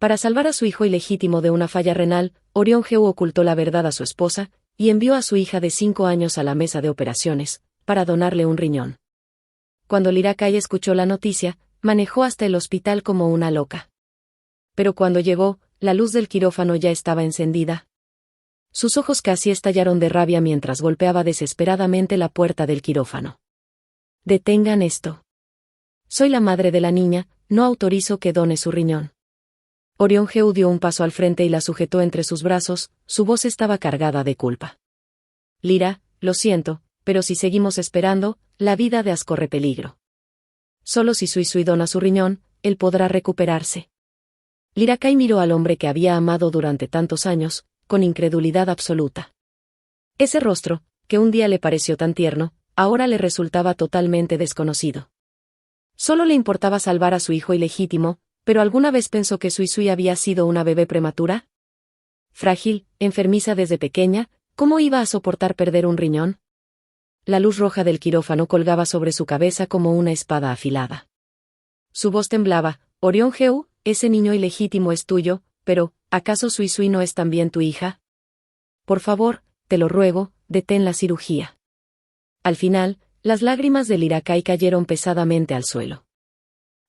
Para salvar a su hijo ilegítimo de una falla renal, Orión Heu ocultó la verdad a su esposa, y envió a su hija de 5 años a la mesa de operaciones, para donarle un riñón. Cuando Lyra Kai escuchó la noticia, manejó hasta el hospital como una loca. Pero cuando llegó, la luz del quirófano ya estaba encendida. Sus ojos casi estallaron de rabia mientras golpeaba desesperadamente la puerta del quirófano. «Detengan esto. Soy la madre de la niña, no autorizo que done su riñón». Orión Heu dio un paso al frente y la sujetó entre sus brazos, su voz estaba cargada de culpa. «Lyra, lo siento, pero si seguimos esperando, la vida de As corre peligro. Solo si Sui Sui dona su riñón, él podrá recuperarse». Lyra Kai miró al hombre que había amado durante tantos años, con incredulidad absoluta. Ese rostro, que un día le pareció tan tierno, ahora le resultaba totalmente desconocido. Solo le importaba salvar a su hijo ilegítimo, pero ¿alguna vez pensó que Sui Sui había sido una bebé prematura? Frágil, enfermiza desde pequeña, ¿cómo iba a soportar perder un riñón? La luz roja del quirófano colgaba sobre su cabeza como una espada afilada. Su voz temblaba. «Orión Heu, ese niño ilegítimo es tuyo, pero, ¿acaso Sui Sui no es también tu hija? Por favor, te lo ruego, detén la cirugía». Al final, las lágrimas de Lyra Kai cayeron pesadamente al suelo.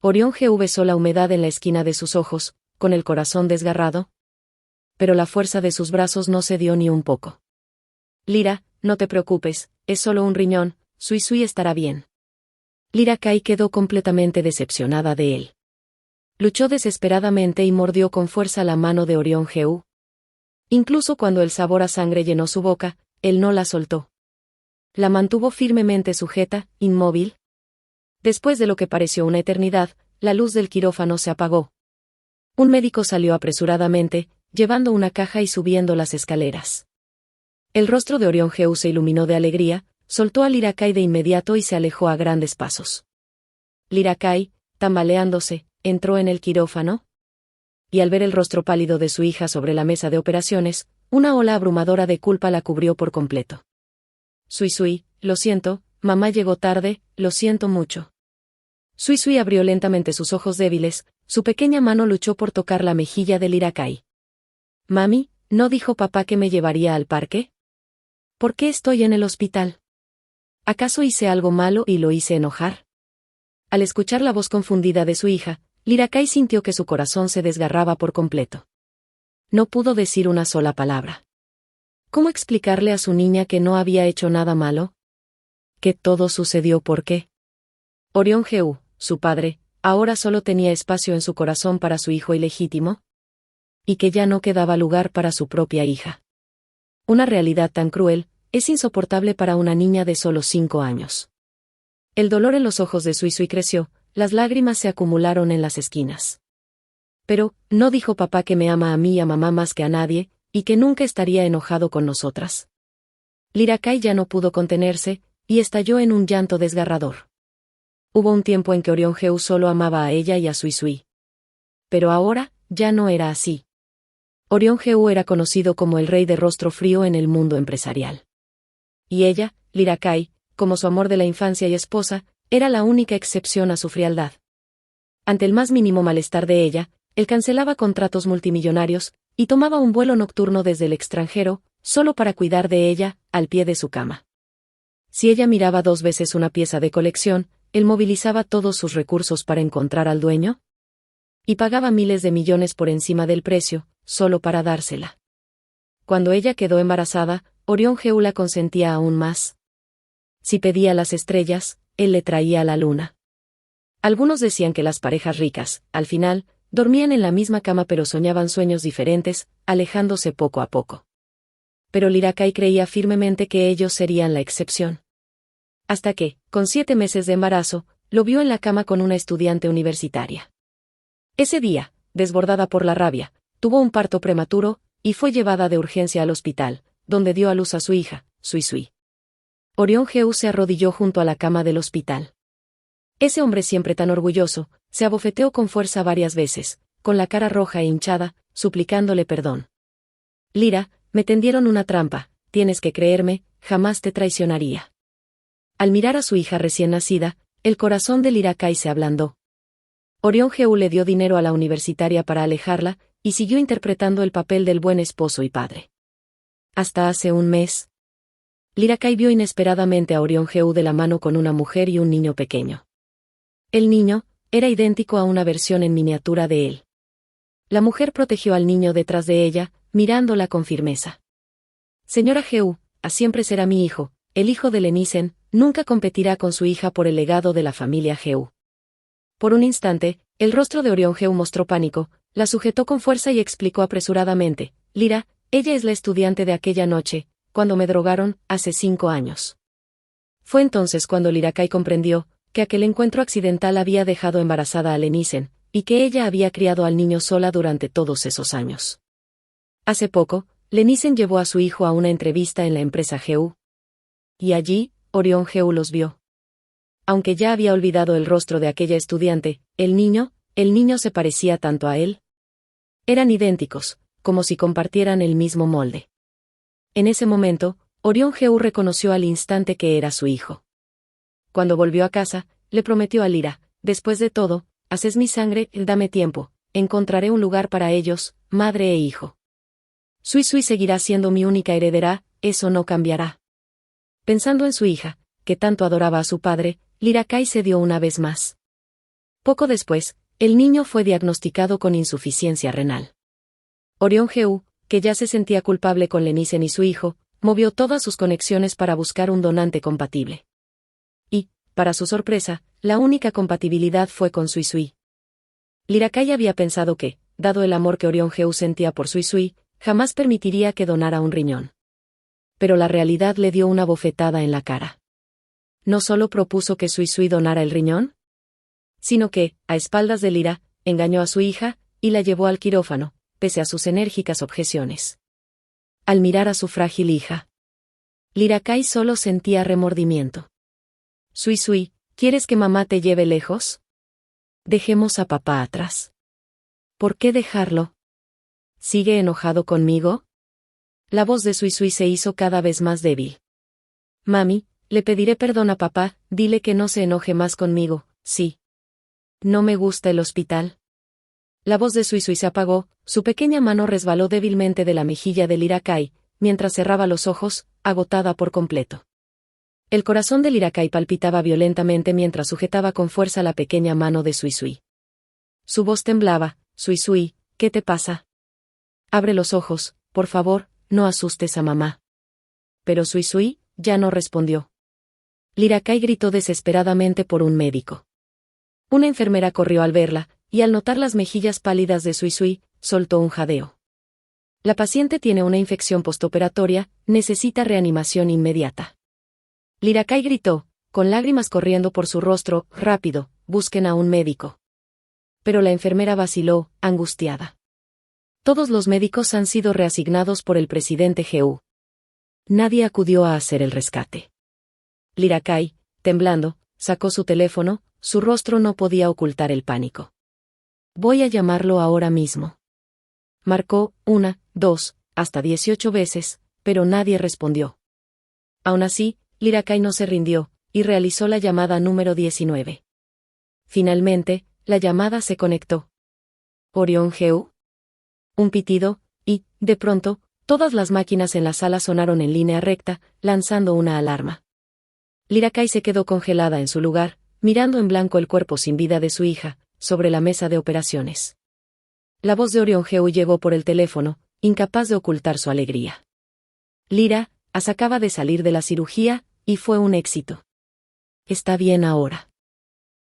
Orión Heu besó la humedad en la esquina de sus ojos, con el corazón desgarrado. Pero la fuerza de sus brazos no cedió ni un poco. «Lyra, no te preocupes, es solo un riñón, Sui Sui estará bien». Lyra Kai quedó completamente decepcionada de él. Luchó desesperadamente y mordió con fuerza la mano de Orión Heu. Incluso cuando el sabor a sangre llenó su boca, él no la soltó. La mantuvo firmemente sujeta, inmóvil. Después de lo que pareció una eternidad, la luz del quirófano se apagó. Un médico salió apresuradamente, llevando una caja y subiendo las escaleras. El rostro de Orión Heu se iluminó de alegría, soltó a Lyra Kai de inmediato y se alejó a grandes pasos. Lyra Kai, tambaleándose, entró en el quirófano. Y al ver el rostro pálido de su hija sobre la mesa de operaciones, una ola abrumadora de culpa la cubrió por completo. «Sui Sui, lo siento, mamá llegó tarde, lo siento mucho». Sui Sui abrió lentamente sus ojos débiles, su pequeña mano luchó por tocar la mejilla de Lyra Kai. «Mami, ¿no dijo papá que me llevaría al parque? ¿Por qué estoy en el hospital? ¿Acaso hice algo malo y lo hice enojar?» Al escuchar la voz confundida de su hija, Lyra Kai sintió que su corazón se desgarraba por completo. No pudo decir una sola palabra. ¿Cómo explicarle a su niña que no había hecho nada malo? Que todo sucedió porque Orión Heu, su padre, ahora solo tenía espacio en su corazón para su hijo ilegítimo, y que ya no quedaba lugar para su propia hija. Una realidad tan cruel, es insoportable para una niña de solo 5 años. El dolor en los ojos de Sui Sui creció, las lágrimas se acumularon en las esquinas. «Pero, ¿no dijo papá que me ama a mí y a mamá más que a nadie, y que nunca estaría enojado con nosotras?» Lyra Kai ya no pudo contenerse, y estalló en un llanto desgarrador. Hubo un tiempo en que Orión Heu solo amaba a ella y a Sui Sui. Pero ahora, ya no era así. Orión Heu era conocido como el rey de rostro frío en el mundo empresarial. Y ella, Lyra Kai, como su amor de la infancia y esposa, era la única excepción a su frialdad. Ante el más mínimo malestar de ella, él cancelaba contratos multimillonarios, y tomaba un vuelo nocturno desde el extranjero, solo para cuidar de ella, al pie de su cama. Si ella miraba 2 veces una pieza de colección, él movilizaba todos sus recursos para encontrar al dueño. Y pagaba miles de millones por encima del precio, solo para dársela. Cuando ella quedó embarazada, Orión Heu la consentía aún más. Si pedía las estrellas, él le traía la luna. Algunos decían que las parejas ricas, al final, dormían en la misma cama pero soñaban sueños diferentes, alejándose poco a poco. Pero Lyra Kai creía firmemente que ellos serían la excepción. Hasta que, con 7 meses de embarazo, lo vio en la cama con una estudiante universitaria. Ese día, desbordada por la rabia, tuvo un parto prematuro, y fue llevada de urgencia al hospital, donde dio a luz a su hija, Sui Sui. Orión Heu se arrodilló junto a la cama del hospital. Ese hombre siempre tan orgulloso, se abofeteó con fuerza varias veces, con la cara roja e hinchada, suplicándole perdón. «Lyra, me tendieron una trampa, tienes que creerme, jamás te traicionaría». Al mirar a su hija recién nacida, el corazón de Lyra Kai se ablandó. Orión Jeú le dio dinero a la universitaria para alejarla, y siguió interpretando el papel del buen esposo y padre. Hasta hace un mes, Lyra Kai vio inesperadamente a Orión Jeú de la mano con una mujer y un niño pequeño. El niño era idéntico a una versión en miniatura de él. La mujer protegió al niño detrás de ella, mirándola con firmeza. Señora Jeú, siempre será mi hijo, el hijo de Lenisen, nunca competirá con su hija por el legado de la familia Jeú. Por un instante, el rostro de Orión Jeú mostró pánico, la sujetó con fuerza y explicó apresuradamente: Lyra, ella es la estudiante de aquella noche, cuando me drogaron, hace 5 años. Fue entonces cuando Lyra Kai comprendió que aquel encuentro accidental había dejado embarazada a Lenisen, y que ella había criado al niño sola durante todos esos años. Hace poco, Lenisen llevó a su hijo a una entrevista en la empresa Jeú. Y allí, Orión Jeú los vio. Aunque ya había olvidado el rostro de aquella estudiante, el niño se parecía tanto a él. Eran idénticos, como si compartieran el mismo molde. En ese momento, Orión Jeú reconoció al instante que era su hijo. Cuando volvió a casa, le prometió a Lyra: después de todo, haces mi sangre, dame tiempo, encontraré un lugar para ellos, madre e hijo. Sui Sui seguirá siendo mi única heredera, eso no cambiará. Pensando en su hija, que tanto adoraba a su padre, Lyra Kai cedió una vez más. Poco después, el niño fue diagnosticado con insuficiencia renal. Orión Jeú, que ya se sentía culpable con Lenisen y su hijo, movió todas sus conexiones para buscar un donante compatible. Y, para su sorpresa, la única compatibilidad fue con Sui Sui. Lyra Kai había pensado que, dado el amor que Orión Jeú sentía por Sui Sui, jamás permitiría que donara un riñón. Pero la realidad le dio una bofetada en la cara. No solo propuso que Sui Sui donara el riñón, sino que, a espaldas de Lyra, engañó a su hija, y la llevó al quirófano, pese a sus enérgicas objeciones. Al mirar a su frágil hija, Lyra Kai solo sentía remordimiento. Sui Sui, ¿quieres que mamá te lleve lejos? Dejemos a papá atrás. ¿Por qué dejarlo? ¿Sigue enojado conmigo? La voz de Sui Sui se hizo cada vez más débil. Mami, le pediré perdón a papá, dile que no se enoje más conmigo, sí. ¿No me gusta el hospital? La voz de Sui Sui se apagó, su pequeña mano resbaló débilmente de la mejilla de Lyra Kai, mientras cerraba los ojos, agotada por completo. El corazón de Lyra Kai palpitaba violentamente mientras sujetaba con fuerza la pequeña mano de Sui Sui. Su voz temblaba: Sui Sui, ¿qué te pasa? Abre los ojos, por favor, no asustes a mamá. Pero Sui Sui ya no respondió. Lyra Kai gritó desesperadamente por un médico. Una enfermera corrió al verla, y al notar las mejillas pálidas de Sui Sui, soltó un jadeo. La paciente tiene una infección postoperatoria, necesita reanimación inmediata. Lyra Kai gritó, con lágrimas corriendo por su rostro: rápido, busquen a un médico. Pero la enfermera vaciló, angustiada. Todos los médicos han sido reasignados por el presidente Jeú. Nadie acudió a hacer el rescate. Lyra Kai, temblando, sacó su teléfono, su rostro no podía ocultar el pánico. Voy a llamarlo ahora mismo. Marcó 1, 2, hasta 18 veces, pero nadie respondió. Aún así, Lyra Kai no se rindió, y realizó la llamada número 19. Finalmente, la llamada se conectó. ¿Orión Jeú? Un pitido, y, de pronto, todas las máquinas en la sala sonaron en línea recta, lanzando una alarma. Lyra Kai se quedó congelada en su lugar, mirando en blanco el cuerpo sin vida de su hija, sobre la mesa de operaciones. La voz de Orión Jeú llegó por el teléfono, incapaz de ocultar su alegría. Lyra, acaba de salir de la cirugía, y fue un éxito. ¿Está bien ahora?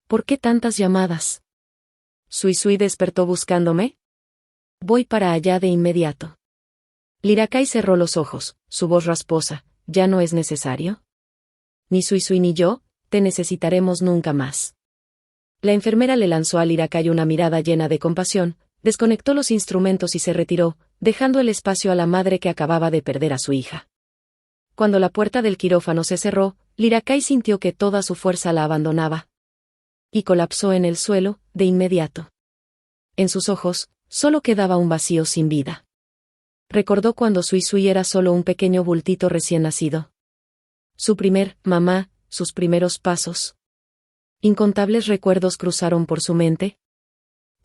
¿Por qué tantas llamadas? ¿Sui Sui despertó buscándome? Voy para allá de inmediato. Lyra Kai cerró los ojos, su voz rasposa: ¿ya no es necesario? Ni Sui Sui ni yo, te necesitaremos nunca más. La enfermera le lanzó a Lyra Kai una mirada llena de compasión, desconectó los instrumentos y se retiró, dejando el espacio a la madre que acababa de perder a su hija. Cuando la puerta del quirófano se cerró, Lyra Kai sintió que toda su fuerza la abandonaba. Y colapsó en el suelo, de inmediato. En sus ojos, solo quedaba un vacío sin vida. Recordó cuando Sui Sui era solo un pequeño bultito recién nacido. Su primer mamá, sus primeros pasos. Incontables recuerdos cruzaron por su mente,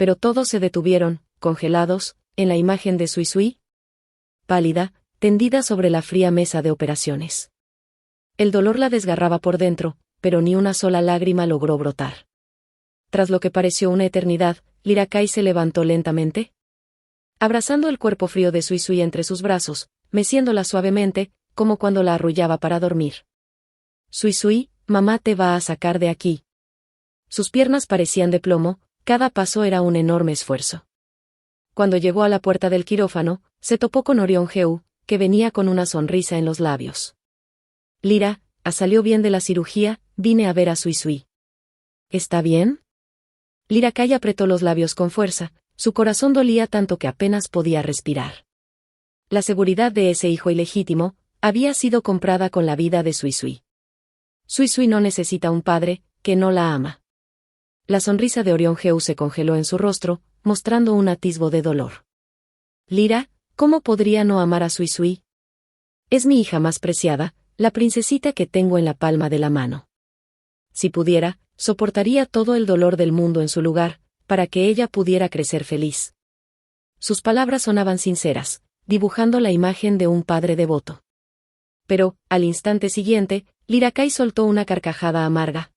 Pero todos se detuvieron, congelados, en la imagen de Sui Sui, pálida, tendida sobre la fría mesa de operaciones. El dolor la desgarraba por dentro, pero ni una sola lágrima logró brotar. Tras lo que pareció una eternidad, Lyra Kai se levantó lentamente, abrazando el cuerpo frío de Sui Sui entre sus brazos, meciéndola suavemente, como cuando la arrullaba para dormir. Sui Sui, mamá te va a sacar de aquí. Sus piernas parecían de plomo, cada paso era un enorme esfuerzo. Cuando llegó a la puerta del quirófano, se topó con Orion Heu, que venía con una sonrisa en los labios. Lyra, salió bien de la cirugía, vine a ver a Sui Sui. ¿Está bien? Lyra Kai apretó los labios con fuerza, su corazón dolía tanto que apenas podía respirar. La seguridad de ese hijo ilegítimo había sido comprada con la vida de Sui Sui. Sui Sui no necesita un padre que no la ama. La sonrisa de Orion Heu se congeló en su rostro, mostrando un atisbo de dolor. Lyra, ¿cómo podría no amar a Sui Sui? Es mi hija más preciada, la princesita que tengo en la palma de la mano. Si pudiera, soportaría todo el dolor del mundo en su lugar, para que ella pudiera crecer feliz. Sus palabras sonaban sinceras, dibujando la imagen de un padre devoto. Pero, al instante siguiente, Lyra Kai soltó una carcajada amarga.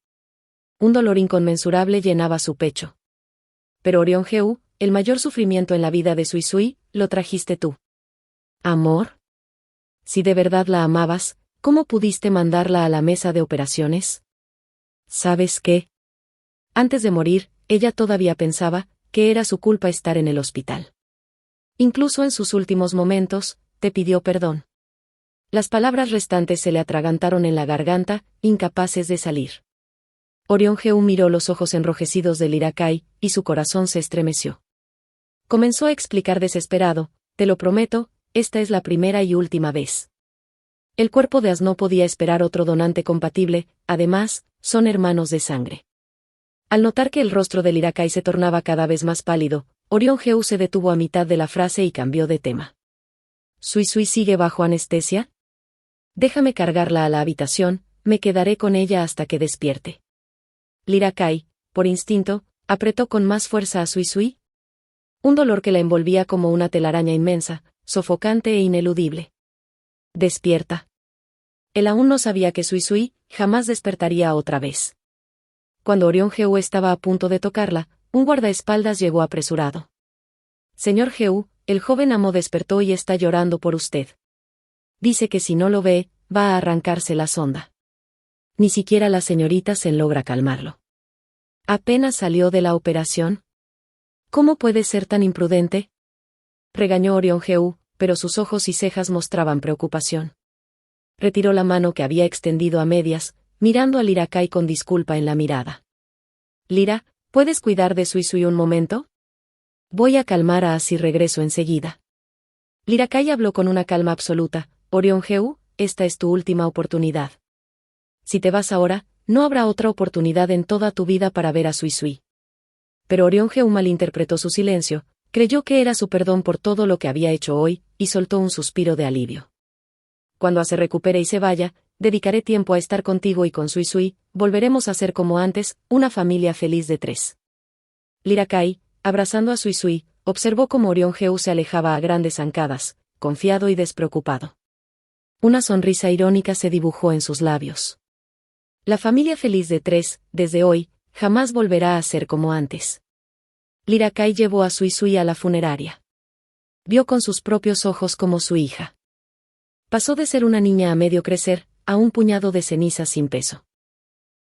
Un dolor inconmensurable llenaba su pecho. Pero Orion Heu, el mayor sufrimiento en la vida de Sui Sui, lo trajiste tú. ¿Amor? Si de verdad la amabas, ¿cómo pudiste mandarla a la mesa de operaciones? ¿Sabes qué? Antes de morir, ella todavía pensaba que era su culpa estar en el hospital. Incluso en sus últimos momentos, te pidió perdón. Las palabras restantes se le atragantaron en la garganta, incapaces de salir. Orion Heu miró los ojos enrojecidos de Lyra Kai, y su corazón se estremeció. Comenzó a explicar desesperado, te lo prometo, esta es la primera y última vez. El cuerpo de As no podía esperar otro donante compatible, además, son hermanos de sangre. Al notar que el rostro de Lyra Kai se tornaba cada vez más pálido, Orion Heu se detuvo a mitad de la frase y cambió de tema. ¿Sui Sui sigue bajo anestesia? Déjame cargarla a la habitación, me quedaré con ella hasta que despierte. Lyra Kai, por instinto, apretó con más fuerza a Sui Sui. Un dolor que la envolvía como una telaraña inmensa, sofocante e ineludible. Despierta. Él aún no sabía que Sui Sui jamás despertaría otra vez. Cuando Orion Heu estaba a punto de tocarla, un guardaespaldas llegó apresurado. Señor Heu, el joven amo despertó y está llorando por usted. Dice que si no lo ve, va a arrancarse la sonda. Ni siquiera la señorita Sen logra calmarlo. Apenas salió de la operación. ¿Cómo puede ser tan imprudente? Regañó Orion Heu, pero sus ojos y cejas mostraban preocupación. Retiró la mano que había extendido a medias, mirando a Lyra Kai con disculpa en la mirada. Lyra, ¿puedes cuidar de Sui Sui un momento? Voy a calmar a As y regreso enseguida. Lyra Kai habló con una calma absoluta. Orion Heu, esta es tu última oportunidad. Si te vas ahora, no habrá otra oportunidad en toda tu vida para ver a Sui Sui. Pero Orion Heu malinterpretó su silencio, creyó que era su perdón por todo lo que había hecho hoy, y soltó un suspiro de alivio. Cuando As se recupere y se vaya, dedicaré tiempo a estar contigo y con Sui Sui, volveremos a ser como antes, una familia feliz de 3. Lyra Kai, abrazando a Sui Sui, observó cómo Orion Heu se alejaba a grandes zancadas, confiado y despreocupado. Una sonrisa irónica se dibujó en sus labios. La familia feliz de 3, desde hoy, jamás volverá a ser como antes. Lyra Kai llevó a Sui Sui a la funeraria. Vio con sus propios ojos como su hija pasó de ser una niña a medio crecer, a un puñado de cenizas sin peso.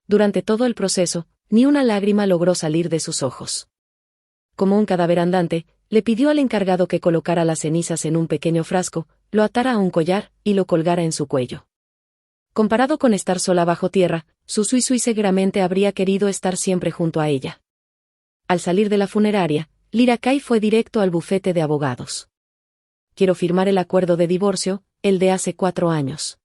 Durante todo el proceso, ni una lágrima logró salir de sus ojos. Como un cadáver andante, le pidió al encargado que colocara las cenizas en un pequeño frasco, lo atara a un collar, y lo colgara en su cuello. Comparado con estar sola bajo tierra, su Sui Sui seguramente habría querido estar siempre junto a ella. Al salir de la funeraria, Lyra Kai fue directo al bufete de abogados. Quiero firmar el acuerdo de divorcio, el de hace 4 años.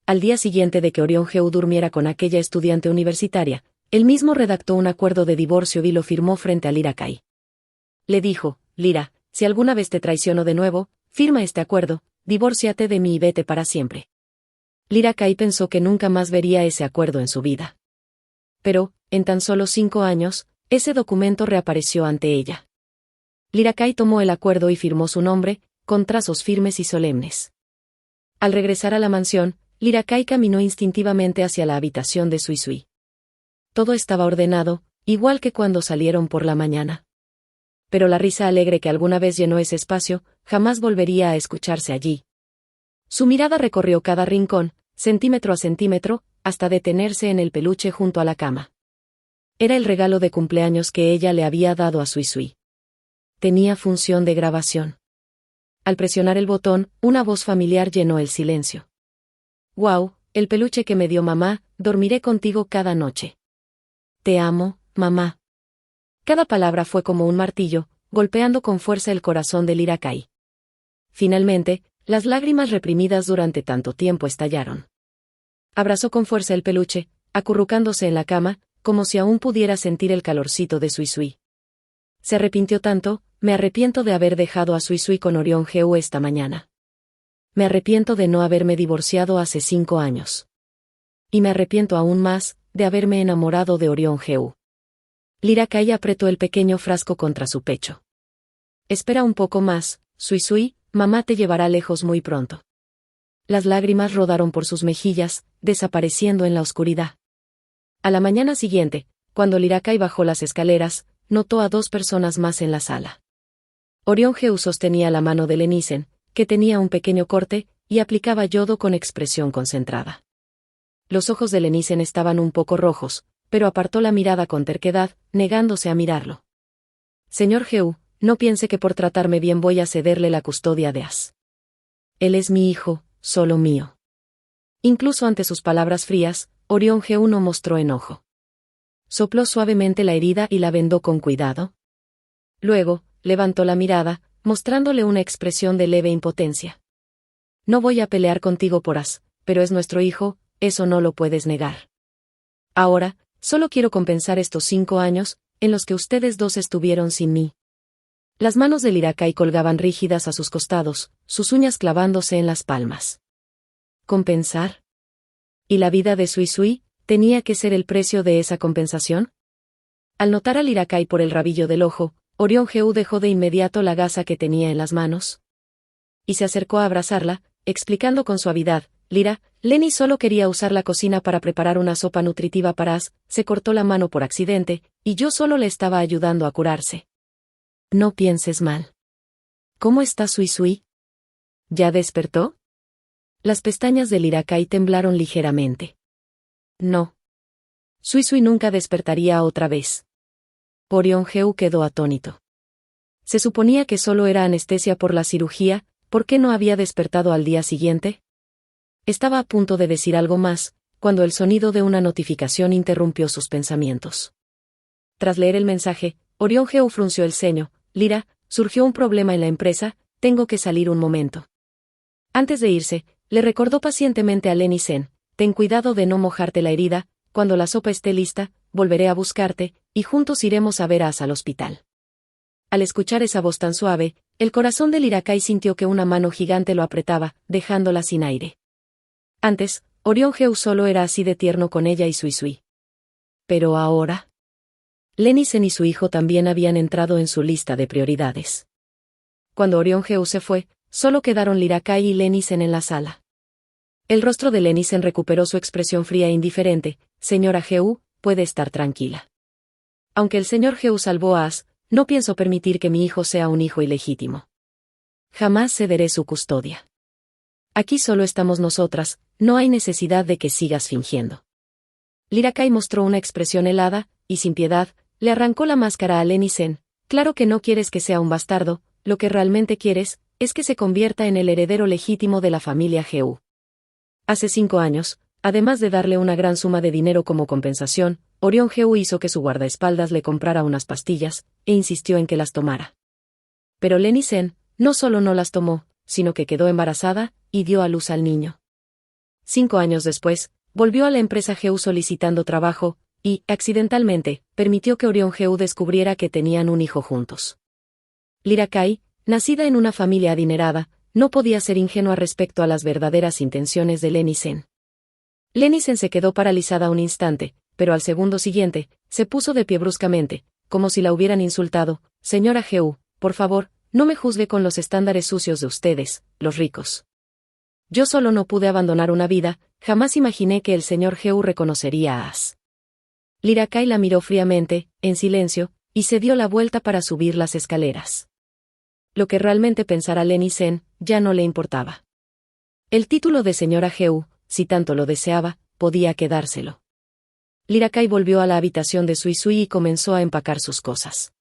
Al día siguiente de que Orion Heu durmiera con aquella estudiante universitaria, él mismo redactó un acuerdo de divorcio y lo firmó frente a Lyra Kai. Le dijo, Lyra, si alguna vez te traiciono de nuevo, firma este acuerdo, divórciate de mí y vete para siempre. Lyra Kai pensó que nunca más vería ese acuerdo en su vida. Pero, en tan solo 5 años, ese documento reapareció ante ella. Lyra Kai tomó el acuerdo y firmó su nombre, con trazos firmes y solemnes. Al regresar a la mansión, Lyra Kai caminó instintivamente hacia la habitación de Sui Sui. Todo estaba ordenado, igual que cuando salieron por la mañana. Pero la risa alegre que alguna vez llenó ese espacio, jamás volvería a escucharse allí. Su mirada recorrió cada rincón, centímetro a centímetro, hasta detenerse en el peluche junto a la cama. Era el regalo de cumpleaños que ella le había dado a Sui Sui. Tenía función de grabación. Al presionar el botón, una voz familiar llenó el silencio. «Guau, el peluche que me dio mamá, dormiré contigo cada noche. Te amo, mamá». Cada palabra fue como un martillo, golpeando con fuerza el corazón de Lyra Kai. Finalmente, las lágrimas reprimidas durante tanto tiempo estallaron. Abrazó con fuerza el peluche, acurrucándose en la cama, como si aún pudiera sentir el calorcito de Sui Sui. Se arrepintió tanto, me arrepiento de haber dejado a Sui Sui con Orion Geu esta mañana. Me arrepiento de no haberme divorciado hace 5 años. Y me arrepiento aún más, de haberme enamorado de Orion Geu. Lyra Kai apretó el pequeño frasco contra su pecho. Espera un poco más, Sui Sui, mamá te llevará lejos muy pronto. Las lágrimas rodaron por sus mejillas, desapareciendo en la oscuridad. A la mañana siguiente, cuando Lyra Kai bajó las escaleras, notó a 2 personas más en la sala. Orion Geu sostenía la mano de Lenisen, que tenía un pequeño corte, y aplicaba yodo con expresión concentrada. Los ojos de Lenisen estaban un poco rojos, pero apartó la mirada con terquedad, negándose a mirarlo. Señor Geu, no piense que por tratarme bien voy a cederle la custodia de As. Él es mi hijo, solo mío. Incluso ante sus palabras frías, Orion Geu no mostró enojo. Sopló suavemente la herida y la vendó con cuidado. Luego, levantó la mirada, mostrándole una expresión de leve impotencia. No voy a pelear contigo por As, pero es nuestro hijo, eso no lo puedes negar. Ahora, solo quiero compensar estos 5 años, en los que ustedes 2 estuvieron sin mí. Las manos de Lyra Kai colgaban rígidas a sus costados, sus uñas clavándose en las palmas. ¿Compensar? ¿Y la vida de Sui Sui, tenía que ser el precio de esa compensación? Al notar a Lyra Kai por el rabillo del ojo, Orion Geu dejó de inmediato la gasa que tenía en las manos. Y se acercó a abrazarla, explicando con suavidad, Lyra, Lenny solo quería usar la cocina para preparar una sopa nutritiva para As, se cortó la mano por accidente, y yo solo le estaba ayudando a curarse. No pienses mal. ¿Cómo está Sui Sui? ¿Ya despertó? Las pestañas de Lyra Kai temblaron ligeramente. No. Sui Sui nunca despertaría otra vez. Orion Geu quedó atónito. Se suponía que solo era anestesia por la cirugía, ¿por qué no había despertado al día siguiente? Estaba a punto de decir algo más, cuando el sonido de una notificación interrumpió sus pensamientos. Tras leer el mensaje, Orion Geu frunció el ceño. Lyra, surgió un problema en la empresa, tengo que salir un momento. Antes de irse, le recordó pacientemente a Lenisen, ten cuidado de no mojarte la herida, cuando la sopa esté lista, volveré a buscarte, y juntos iremos a ver a As al hospital. Al escuchar esa voz tan suave, el corazón de Lyra Kai sintió que una mano gigante lo apretaba, dejándola sin aire. Antes, Orion Geu solo era así de tierno con ella y Sui Sui. Pero ahora... Lenisen y su hijo también habían entrado en su lista de prioridades. Cuando Orion Geu se fue, solo quedaron Lyra Kai y Lenisen en la sala. El rostro de Lenisen recuperó su expresión fría e indiferente. Señora Geu, puede estar tranquila. Aunque el señor Geu salvó a As, no pienso permitir que mi hijo sea un hijo ilegítimo. Jamás cederé su custodia. Aquí solo estamos nosotras, no hay necesidad de que sigas fingiendo. Lyra Kai mostró una expresión helada, y sin piedad, le arrancó la máscara a Lenisen. Claro que no quieres que sea un bastardo, lo que realmente quieres, es que se convierta en el heredero legítimo de la familia Geu. Hace 5 años, además de darle una gran suma de dinero como compensación, Orion Geu hizo que su guardaespaldas le comprara unas pastillas, e insistió en que las tomara. Pero Lenisen, no solo no las tomó, sino que quedó embarazada, y dio a luz al niño. 5 años después, volvió a la empresa Geu solicitando trabajo, y, accidentalmente, permitió que Orion Geu descubriera que tenían un hijo juntos. Lyra Kai, nacida en una familia adinerada, no podía ser ingenua respecto a las verdaderas intenciones de Lenisen. Lenisen se quedó paralizada un instante, pero al segundo siguiente, se puso de pie bruscamente. como si la hubieran insultado. Señora Heu, por favor, no me juzgue con los estándares sucios de ustedes, los ricos. Yo solo no pude abandonar una vida, jamás imaginé que el señor Heu reconocería a As. Lyra Kai la miró fríamente, en silencio, y se dio la vuelta para subir las escaleras. Lo que realmente pensara Lenny Sen, ya no le importaba. El título de señora Heu, si tanto lo deseaba, podía quedárselo. Lyra Kai volvió a la habitación de Sui Sui y comenzó a empacar sus cosas.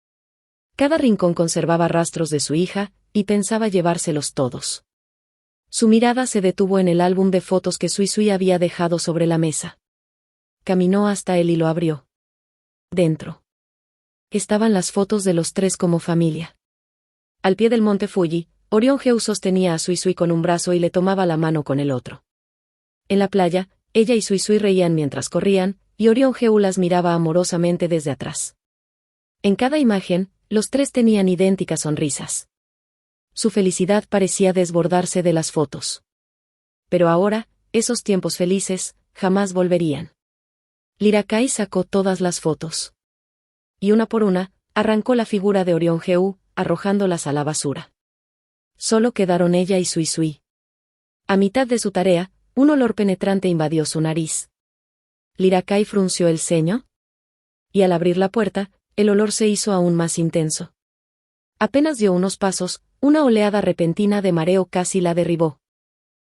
Cada rincón conservaba rastros de su hija, y pensaba llevárselos todos. Su mirada se detuvo en el álbum de fotos que Sui Sui había dejado sobre la mesa. Caminó hasta él y lo abrió. Dentro estaban las fotos de los tres como familia. Al pie del monte Fuji, Orion Heu sostenía a Sui Sui con un brazo y le tomaba la mano con el otro. En la playa, ella y Sui Sui reían mientras corrían, y Orion Heu las miraba amorosamente desde atrás. En cada imagen, los tres tenían idénticas sonrisas. Su felicidad parecía desbordarse de las fotos. Pero ahora, esos tiempos felices, jamás volverían. Lyra Kai sacó todas las fotos. Y una por una, arrancó la figura de Orion Heu, arrojándolas a la basura. Solo quedaron ella y Sui Sui. A mitad de su tarea, un olor penetrante invadió su nariz. Lyra Kai frunció el ceño. Y al abrir la puerta, el olor se hizo aún más intenso. Apenas dio unos pasos, una oleada repentina de mareo casi la derribó.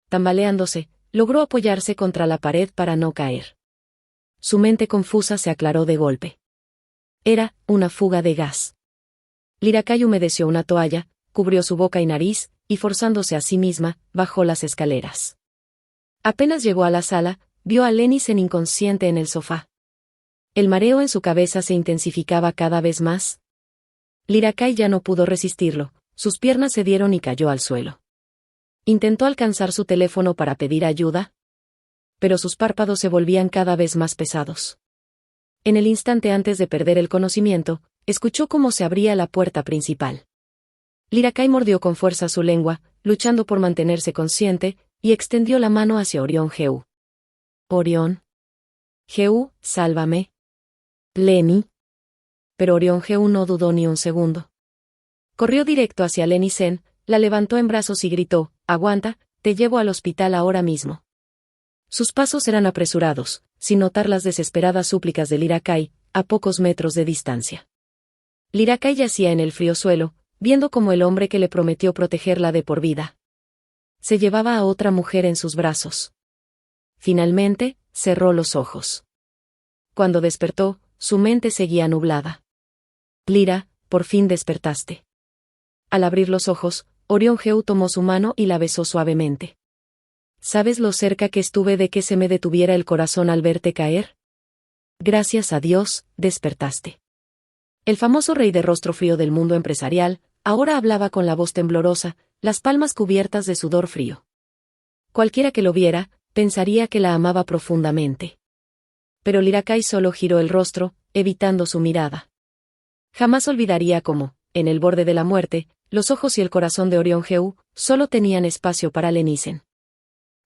Tambaleándose, logró apoyarse contra la pared para no caer. Su mente confusa se aclaró de golpe. Era una fuga de gas. Lyra Kai humedeció una toalla, cubrió su boca y nariz, y forzándose a sí misma, bajó las escaleras. Apenas llegó a la sala, vio a Lenny Sen inconsciente en el sofá. El mareo en su cabeza se intensificaba cada vez más. Lyra Kai ya no pudo resistirlo, sus piernas cedieron y cayó al suelo. Intentó alcanzar su teléfono para pedir ayuda, pero sus párpados se volvían cada vez más pesados. En el instante antes de perder el conocimiento, escuchó cómo se abría la puerta principal. Lyra Kai mordió con fuerza su lengua, luchando por mantenerse consciente, y extendió la mano hacia Orion Heu. Orion. Heu, sálvame. Lenny. Pero Orion Heu no dudó ni un segundo. Corrió directo hacia Lenny Sen, la levantó en brazos y gritó, «Aguanta, te llevo al hospital ahora mismo». Sus pasos eran apresurados, sin notar las desesperadas súplicas de Lyra Kai, a pocos metros de distancia. Lyra Kai yacía en el frío suelo, viendo como el hombre que le prometió protegerla de por vida se llevaba a otra mujer en sus brazos. Finalmente, cerró los ojos. Cuando despertó, su mente seguía nublada. Lyra, por fin despertaste. Al abrir los ojos, Orion Heu tomó su mano y la besó suavemente. ¿Sabes lo cerca que estuve de que se me detuviera el corazón al verte caer? Gracias a Dios, despertaste. El famoso rey de rostro frío del mundo empresarial, ahora hablaba con la voz temblorosa, las palmas cubiertas de sudor frío. Cualquiera que lo viera, pensaría que la amaba profundamente. Pero Lyra Kai solo giró el rostro, evitando su mirada. Jamás olvidaría cómo, en el borde de la muerte, los ojos y el corazón de Orion Heu solo tenían espacio para Lenny Sen.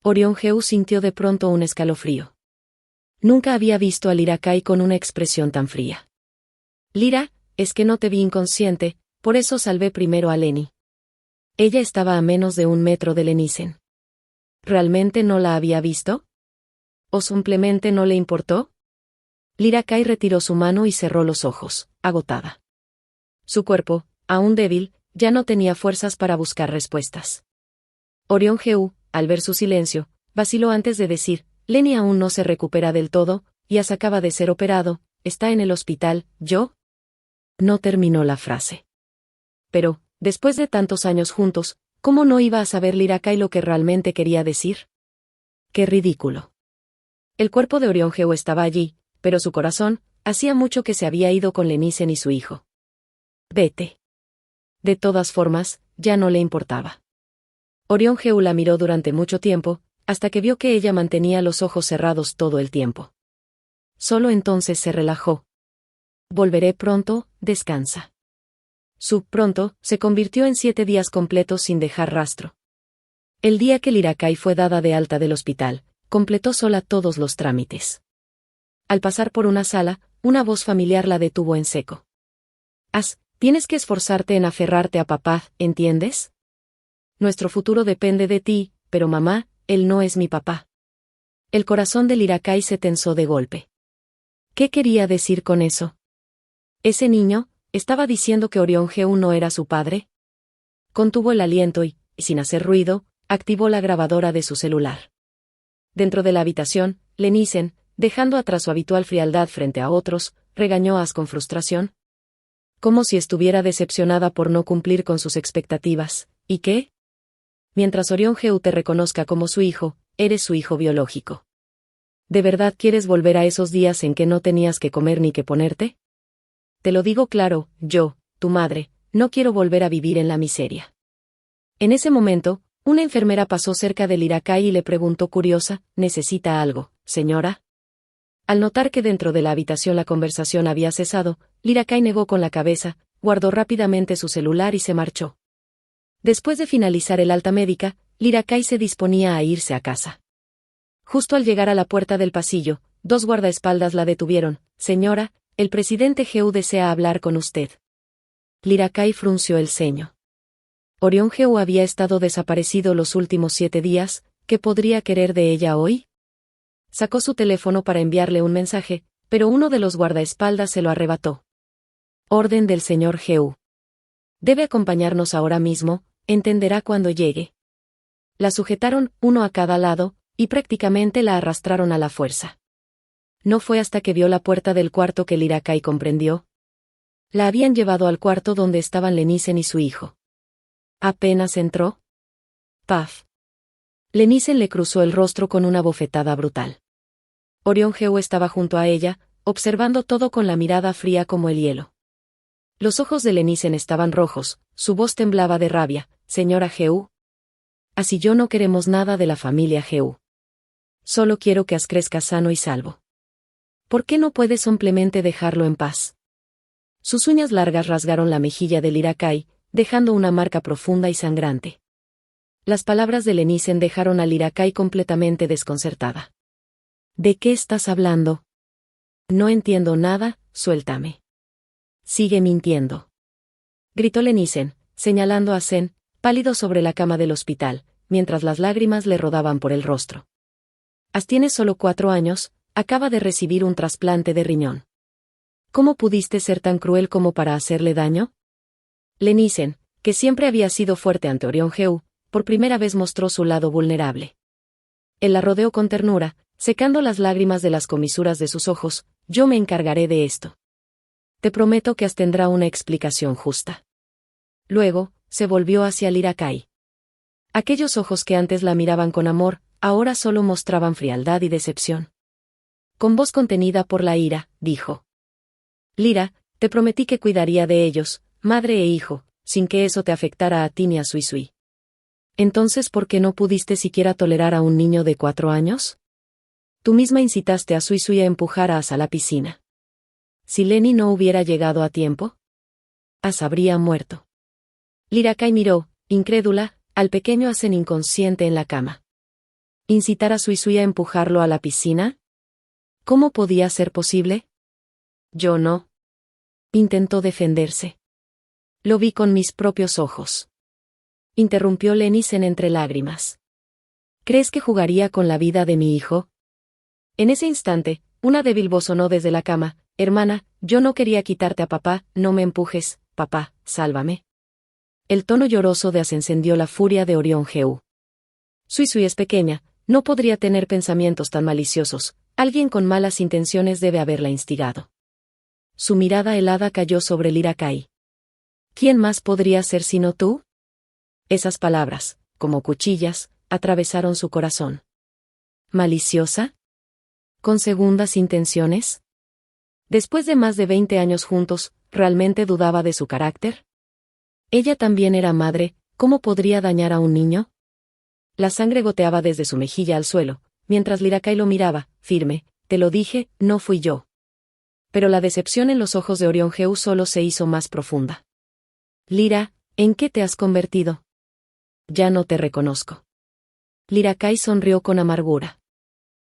Orion Heu sintió de pronto un escalofrío. Nunca había visto a Lyra Kai con una expresión tan fría. Lyra, es que no te vi inconsciente, por eso salvé primero a Lenny. Ella estaba a menos de 1 metro de Lenny Sen. ¿Realmente no la había visto? ¿O simplemente no le importó? Lyra Kai retiró su mano y cerró los ojos, agotada. Su cuerpo, aún débil, ya no tenía fuerzas para buscar respuestas. Orion Heu, al ver su silencio, vaciló antes de decir, Lenny aún no se recupera del todo, y As acaba de ser operado, está en el hospital, ¿yo? No terminó la frase. Pero, después de tantos años juntos, ¿cómo no iba a saber Lyra Kai lo que realmente quería decir? ¡Qué ridículo! El cuerpo de Orion Heu estaba allí, pero su corazón, hacía mucho que se había ido con Lenny Sen y su hijo. Vete. De todas formas, ya no le importaba. Orion Heu la miró durante mucho tiempo, hasta que vio que ella mantenía los ojos cerrados todo el tiempo. Solo entonces se relajó. Volveré pronto, descansa. Su pronto se convirtió en 7 días completos sin dejar rastro. El día que Lyra Kai fue dada de alta del hospital, completó sola todos los trámites. Al pasar por una sala, una voz familiar la detuvo en seco. Tienes que esforzarte en aferrarte a papá, ¿entiendes? Nuestro futuro depende de ti, pero mamá, él no es mi papá. El corazón de Lirakai se tensó de golpe. ¿Qué quería decir con eso? ¿Ese niño estaba diciendo que Orión Geu no era su padre? Contuvo el aliento y, sin hacer ruido, activó la grabadora de su celular. Dentro de la habitación, Lenissen, dejando atrás su habitual frialdad frente a otros, regañó a As con frustración. Como si estuviera decepcionada por no cumplir con sus expectativas. ¿Y qué? Mientras Orión Geu te reconozca como su hijo, eres su hijo biológico. ¿De verdad quieres volver a esos días en que no tenías que comer ni que ponerte? Te lo digo claro, yo, tu madre, no quiero volver a vivir en la miseria. En ese momento, una enfermera pasó cerca de Lirakai y le preguntó curiosa, ¿necesita algo, señora? Al notar que dentro de la habitación la conversación había cesado, Lirakai negó con la cabeza, guardó rápidamente su celular y se marchó. Después de finalizar el alta médica, Lirakai se disponía a irse a casa. Justo al llegar a la puerta del pasillo, dos guardaespaldas la detuvieron. Señora, el presidente Geu desea hablar con usted. Lirakai frunció el ceño. Orión Geu había estado desaparecido los últimos 7 días, ¿qué podría querer de ella hoy? Sacó su teléfono para enviarle un mensaje, pero uno de los guardaespaldas se lo arrebató. Orden del señor Geu. Debe acompañarnos ahora mismo, entenderá cuando llegue. La sujetaron, uno a cada lado, y prácticamente la arrastraron a la fuerza. No fue hasta que vio la puerta del cuarto que Lirakai comprendió. La habían llevado al cuarto donde estaban Lenissen y su hijo. Apenas entró. ¡Paf! Lenissen le cruzó el rostro con una bofetada brutal. Orión Geu estaba junto a ella, observando todo con la mirada fría como el hielo. Los ojos de Lenissen estaban rojos, su voz temblaba de rabia. Señora Geu. As y yo no queremos nada de la familia Geu. Solo quiero que As crezca sano y salvo. ¿Por qué no puede simplemente dejarlo en paz? Sus uñas largas rasgaron la mejilla de Lirakai, dejando una marca profunda y sangrante. Las palabras de Lenissen dejaron a Lirakai completamente desconcertada. ¿De qué estás hablando? No entiendo nada, suéltame. Sigue mintiendo. Gritó Lenissen, señalando a Zen, pálido sobre la cama del hospital, mientras las lágrimas le rodaban por el rostro. As tiene solo 4 años, acaba de recibir un trasplante de riñón. ¿Cómo pudiste ser tan cruel como para hacerle daño? Lenissen, que siempre había sido fuerte ante Orión Geu, por primera vez mostró su lado vulnerable. Él la rodeó con ternura, secando las lágrimas de las comisuras de sus ojos. Yo me encargaré de esto. Te prometo que As tendrá una explicación justa. Luego, se volvió hacia Lirakai. Aquellos ojos que antes la miraban con amor, ahora solo mostraban frialdad y decepción. Con voz contenida por la ira, dijo. Lira, te prometí que cuidaría de ellos, madre e hijo, sin que eso te afectara a ti ni a Sui Sui. Entonces, ¿por qué no pudiste siquiera tolerar a un niño de 4 años? Tú misma incitaste a Sui Sui a empujar a As a la piscina. Si Lenny no hubiera llegado a tiempo, As habría muerto. Lirakai miró, incrédula, al pequeño Asen inconsciente en la cama. ¿Incitar a Sui Sui a empujarlo a la piscina? ¿Cómo podía ser posible? Yo no. Intentó defenderse. Lo vi con mis propios ojos. Interrumpió Lenissen entre lágrimas. ¿Crees que jugaría con la vida de mi hijo? En ese instante, una débil voz sonó desde la cama. Hermana, yo no quería quitarte a papá, no me empujes, papá, sálvame. El tono lloroso de As encendió la furia de Orión Geu. Sui Sui es pequeña, no podría tener pensamientos tan maliciosos, alguien con malas intenciones debe haberla instigado. Su mirada helada cayó sobre Lirakai. ¿Quién más podría ser sino tú? Esas palabras, como cuchillas, atravesaron su corazón. ¿Maliciosa? ¿Con segundas intenciones? Después de más de 20 años juntos, ¿realmente dudaba de su carácter? Ella también era madre, ¿cómo podría dañar a un niño? La sangre goteaba desde su mejilla al suelo, mientras Lirakai lo miraba, firme. Te lo dije, no fui yo. Pero la decepción en los ojos de Orión Geu solo se hizo más profunda. Lira, ¿en qué te has convertido? Ya no te reconozco. Lirakai sonrió con amargura.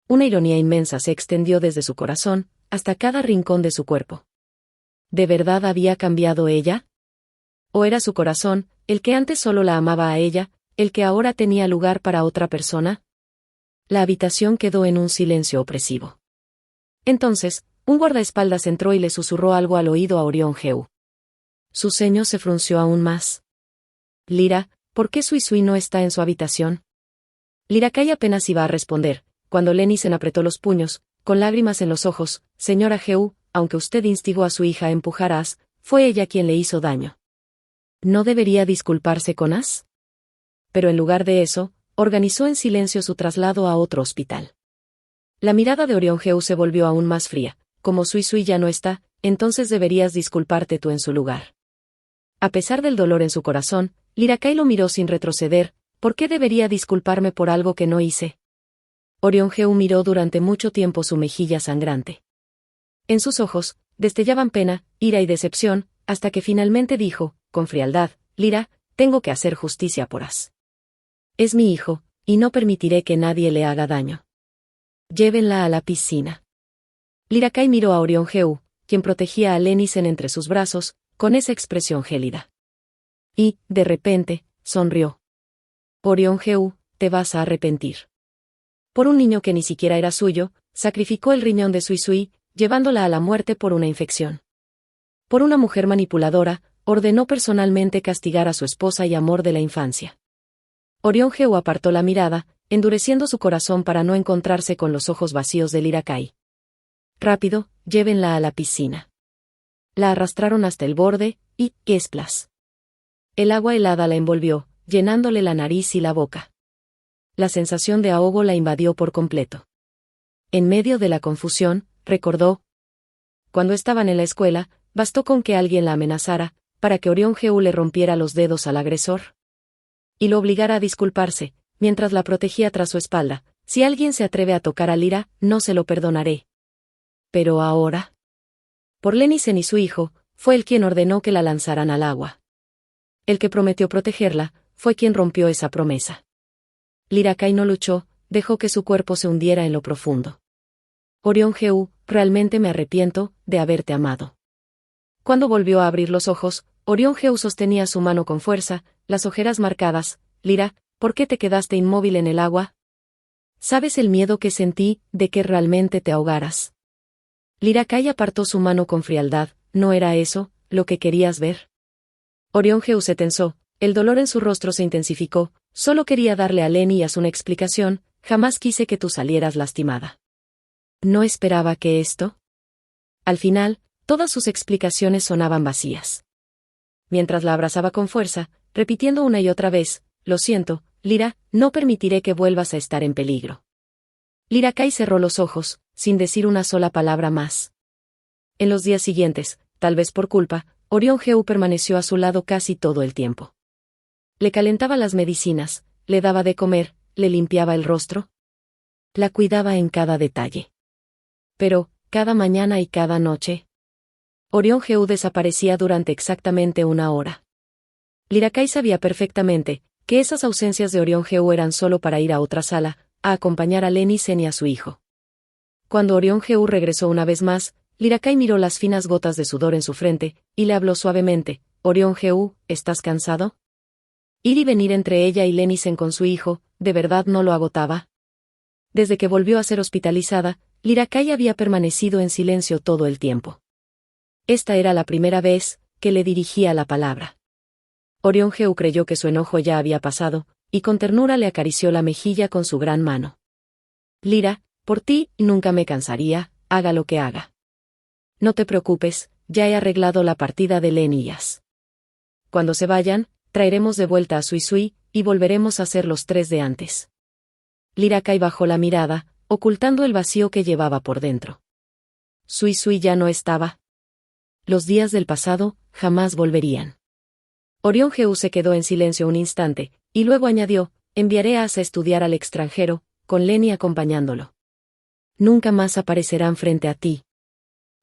Una ironía inmensa se extendió desde su corazón, hasta cada rincón de su cuerpo. ¿De verdad había cambiado ella? ¿O era su corazón, el que antes solo la amaba a ella, el que ahora tenía lugar para otra persona? La habitación quedó en un silencio opresivo. Entonces, un guardaespaldas entró y le susurró algo al oído a Orión Geu. Su ceño se frunció aún más. Lyra, ¿por qué Sui Sui no está en su habitación? Lyra Kai apenas iba a responder, cuando Lennisen apretó los puños, con lágrimas en los ojos. Señora Geu, aunque usted instigó a su hija a empujar a As, fue ella quien le hizo daño. ¿No debería disculparse con As? Pero en lugar de eso, organizó en silencio su traslado a otro hospital. La mirada de Orión Geu se volvió aún más fría. Como Sui Sui ya no está, entonces deberías disculparte tú en su lugar. A pesar del dolor en su corazón, Lyra Kai lo miró sin retroceder. ¿Por qué debería disculparme por algo que no hice? Orión Geu miró durante mucho tiempo su mejilla sangrante. En sus ojos, destellaban pena, ira y decepción, hasta que finalmente dijo, con frialdad, Lyra, tengo que hacer justicia por As. Es mi hijo, y no permitiré que nadie le haga daño. Llévenla a la piscina. Lyra Kai miró a Orión Geu, quien protegía a Lennisen entre sus brazos, con esa expresión gélida. Y, de repente, sonrió. Orión Geu, te vas a arrepentir. Por un niño que ni siquiera era suyo, sacrificó el riñón de Sui Sui, llevándola a la muerte por una infección. Por una mujer manipuladora, ordenó personalmente castigar a su esposa y amor de la infancia. Orión Geu apartó la mirada, endureciendo su corazón para no encontrarse con los ojos vacíos de Lyra Kai. Rápido, llévenla a la piscina. La arrastraron hasta el borde, y, ¡esplas! El agua helada la envolvió, llenándole la nariz y la boca. La sensación de ahogo la invadió por completo. En medio de la confusión, recordó. Cuando estaban en la escuela, bastó con que alguien la amenazara, para que Orión Geu le rompiera los dedos al agresor. Y lo obligara a disculparse, mientras la protegía tras su espalda. Si alguien se atreve a tocar a Lyra, no se lo perdonaré. Pero ahora. Por Lennisen y su hijo, fue él quien ordenó que la lanzaran al agua. El que prometió protegerla, fue quien rompió esa promesa. Lyra Kai no luchó, dejó que su cuerpo se hundiera en lo profundo. Orión Geu, realmente me arrepiento de haberte amado. Cuando volvió a abrir los ojos, Orión Geu sostenía su mano con fuerza, las ojeras marcadas. Lyra, ¿por qué te quedaste inmóvil en el agua? ¿Sabes el miedo que sentí de que realmente te ahogaras? Lyra Kai apartó su mano con frialdad. ¿No era eso lo que querías ver? Orión Geu se tensó, el dolor en su rostro se intensificó. Solo quería darle a Lennisen una explicación. Jamás quise que tú salieras lastimada. ¿No esperaba que esto? Al final, todas sus explicaciones sonaban vacías. Mientras la abrazaba con fuerza, repitiendo una y otra vez, lo siento, Lyra, no permitiré que vuelvas a estar en peligro. Lyra Kai cerró los ojos, sin decir una sola palabra más. En los días siguientes, tal vez por culpa, Orión Geu permaneció a su lado casi todo el tiempo. Le calentaba las medicinas, le daba de comer, le limpiaba el rostro. La cuidaba en cada detalle. Pero, cada mañana y cada noche, Orión Geu desaparecía durante exactamente una hora. Lyra Kai sabía perfectamente que esas ausencias de Orión Geu eran solo para ir a otra sala, a acompañar a Lennisen y a su hijo. Cuando Orión Geu regresó una vez más, Lyra Kai miró las finas gotas de sudor en su frente, y le habló suavemente. Orión Geu, ¿estás cansado? Ir y venir entre ella y Lennisen con su hijo, ¿de verdad no lo agotaba? Desde que volvió a ser hospitalizada, Lyra Kai había permanecido en silencio todo el tiempo. Esta era la primera vez que le dirigía la palabra. Orión Geu creyó que su enojo ya había pasado, y con ternura le acarició la mejilla con su gran mano. Lyra, por ti nunca me cansaría, haga lo que haga. No te preocupes, ya he arreglado la partida de Len y As. Cuando se vayan, traeremos de vuelta a Sui Sui, y volveremos a ser los tres de antes. Lyra Kai bajó la mirada, ocultando el vacío que llevaba por dentro. Sui Sui ya no estaba. Los días del pasado jamás volverían. Orión Geu se quedó en silencio un instante, y luego añadió, enviaré a As a estudiar al extranjero, con Lenny acompañándolo. Nunca más aparecerán frente a ti.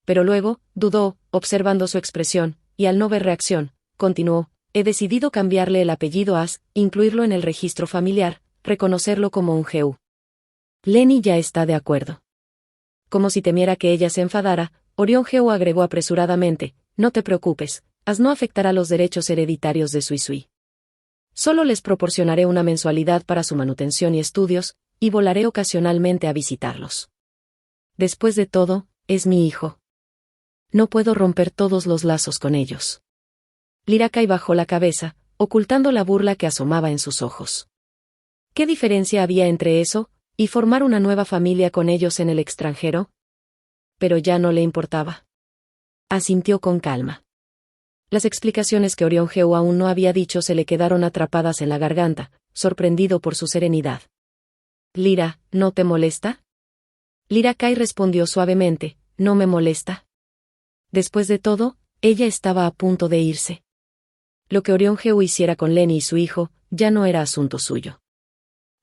Pero luego, dudó, observando su expresión, y al no ver reacción, continuó, he decidido cambiarle el apellido a As, incluirlo en el registro familiar, reconocerlo como un Geu. Lenny ya está de acuerdo. Como si temiera que ella se enfadara, Orión Geu agregó apresuradamente, no te preocupes, As no afectará los derechos hereditarios de Sui Sui. Solo les proporcionaré una mensualidad para su manutención y estudios, y volaré ocasionalmente a visitarlos. Después de todo, es mi hijo. No puedo romper todos los lazos con ellos. Lyra Kai bajó la cabeza, ocultando la burla que asomaba en sus ojos. ¿Qué diferencia había entre eso y formar una nueva familia con ellos en el extranjero? Pero ya no le importaba. Asintió con calma. Las explicaciones que Orion Geu aún no había dicho se le quedaron atrapadas en la garganta, sorprendido por su serenidad. Lyra, ¿no te molesta? Lyra Kai respondió suavemente, no me molesta. Después de todo, ella estaba a punto de irse. Lo que Orion Geu hiciera con Lenny y su hijo, ya no era asunto suyo.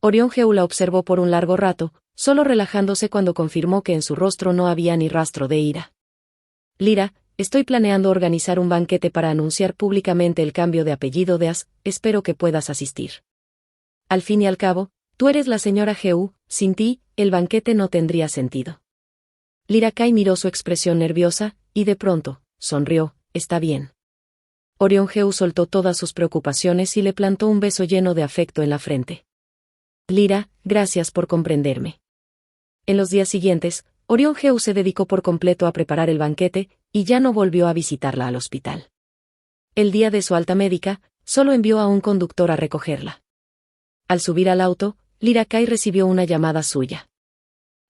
Orion Geu la observó por un largo rato, solo relajándose cuando confirmó que en su rostro no había ni rastro de ira. Lyra, estoy planeando organizar un banquete para anunciar públicamente el cambio de apellido de As, espero que puedas asistir. Al fin y al cabo, tú eres la señora Geu, sin ti, el banquete no tendría sentido. Lyra Kai miró su expresión nerviosa, y de pronto, sonrió, está bien. Orion Geu soltó todas sus preocupaciones y le plantó un beso lleno de afecto en la frente. Lyra, gracias por comprenderme. En los días siguientes, Orion Geu se dedicó por completo a preparar el banquete, y ya no volvió a visitarla al hospital. El día de su alta médica, solo envió a un conductor a recogerla. Al subir al auto, Lyra Kai recibió una llamada suya.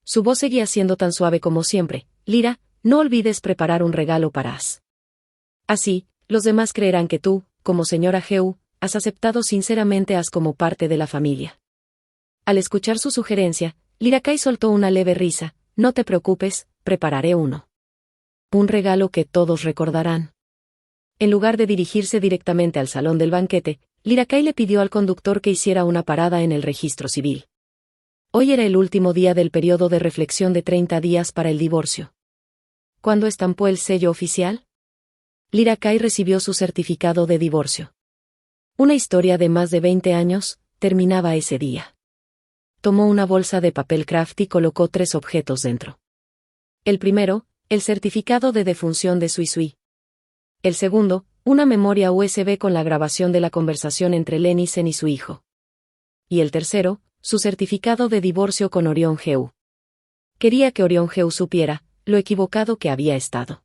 Su voz seguía siendo tan suave como siempre. Lyra, no olvides preparar un regalo para As. Así, los demás creerán que tú, como señora Geu, has aceptado sinceramente a As como parte de la familia. Al escuchar su sugerencia, Lyra Kai soltó una leve risa. No te preocupes, prepararé uno. Un regalo que todos recordarán. En lugar de dirigirse directamente al salón del banquete, Lyra Kai le pidió al conductor que hiciera una parada en el registro civil. Hoy era el último día del periodo de reflexión de 30 días para el divorcio. ¿Cuándo estampó el sello oficial? Lyra Kai recibió su certificado de divorcio. Una historia de más de 20 años, terminaba ese día. Tomó una bolsa de papel craft y colocó 3 objetos dentro. El primero, el certificado de defunción de Sui Sui. El segundo, una memoria USB con la grabación de la conversación entre Lenny Sen y su hijo. Y el tercero, su certificado de divorcio con Orion Geu. Quería que Orion Geu supiera lo equivocado que había estado.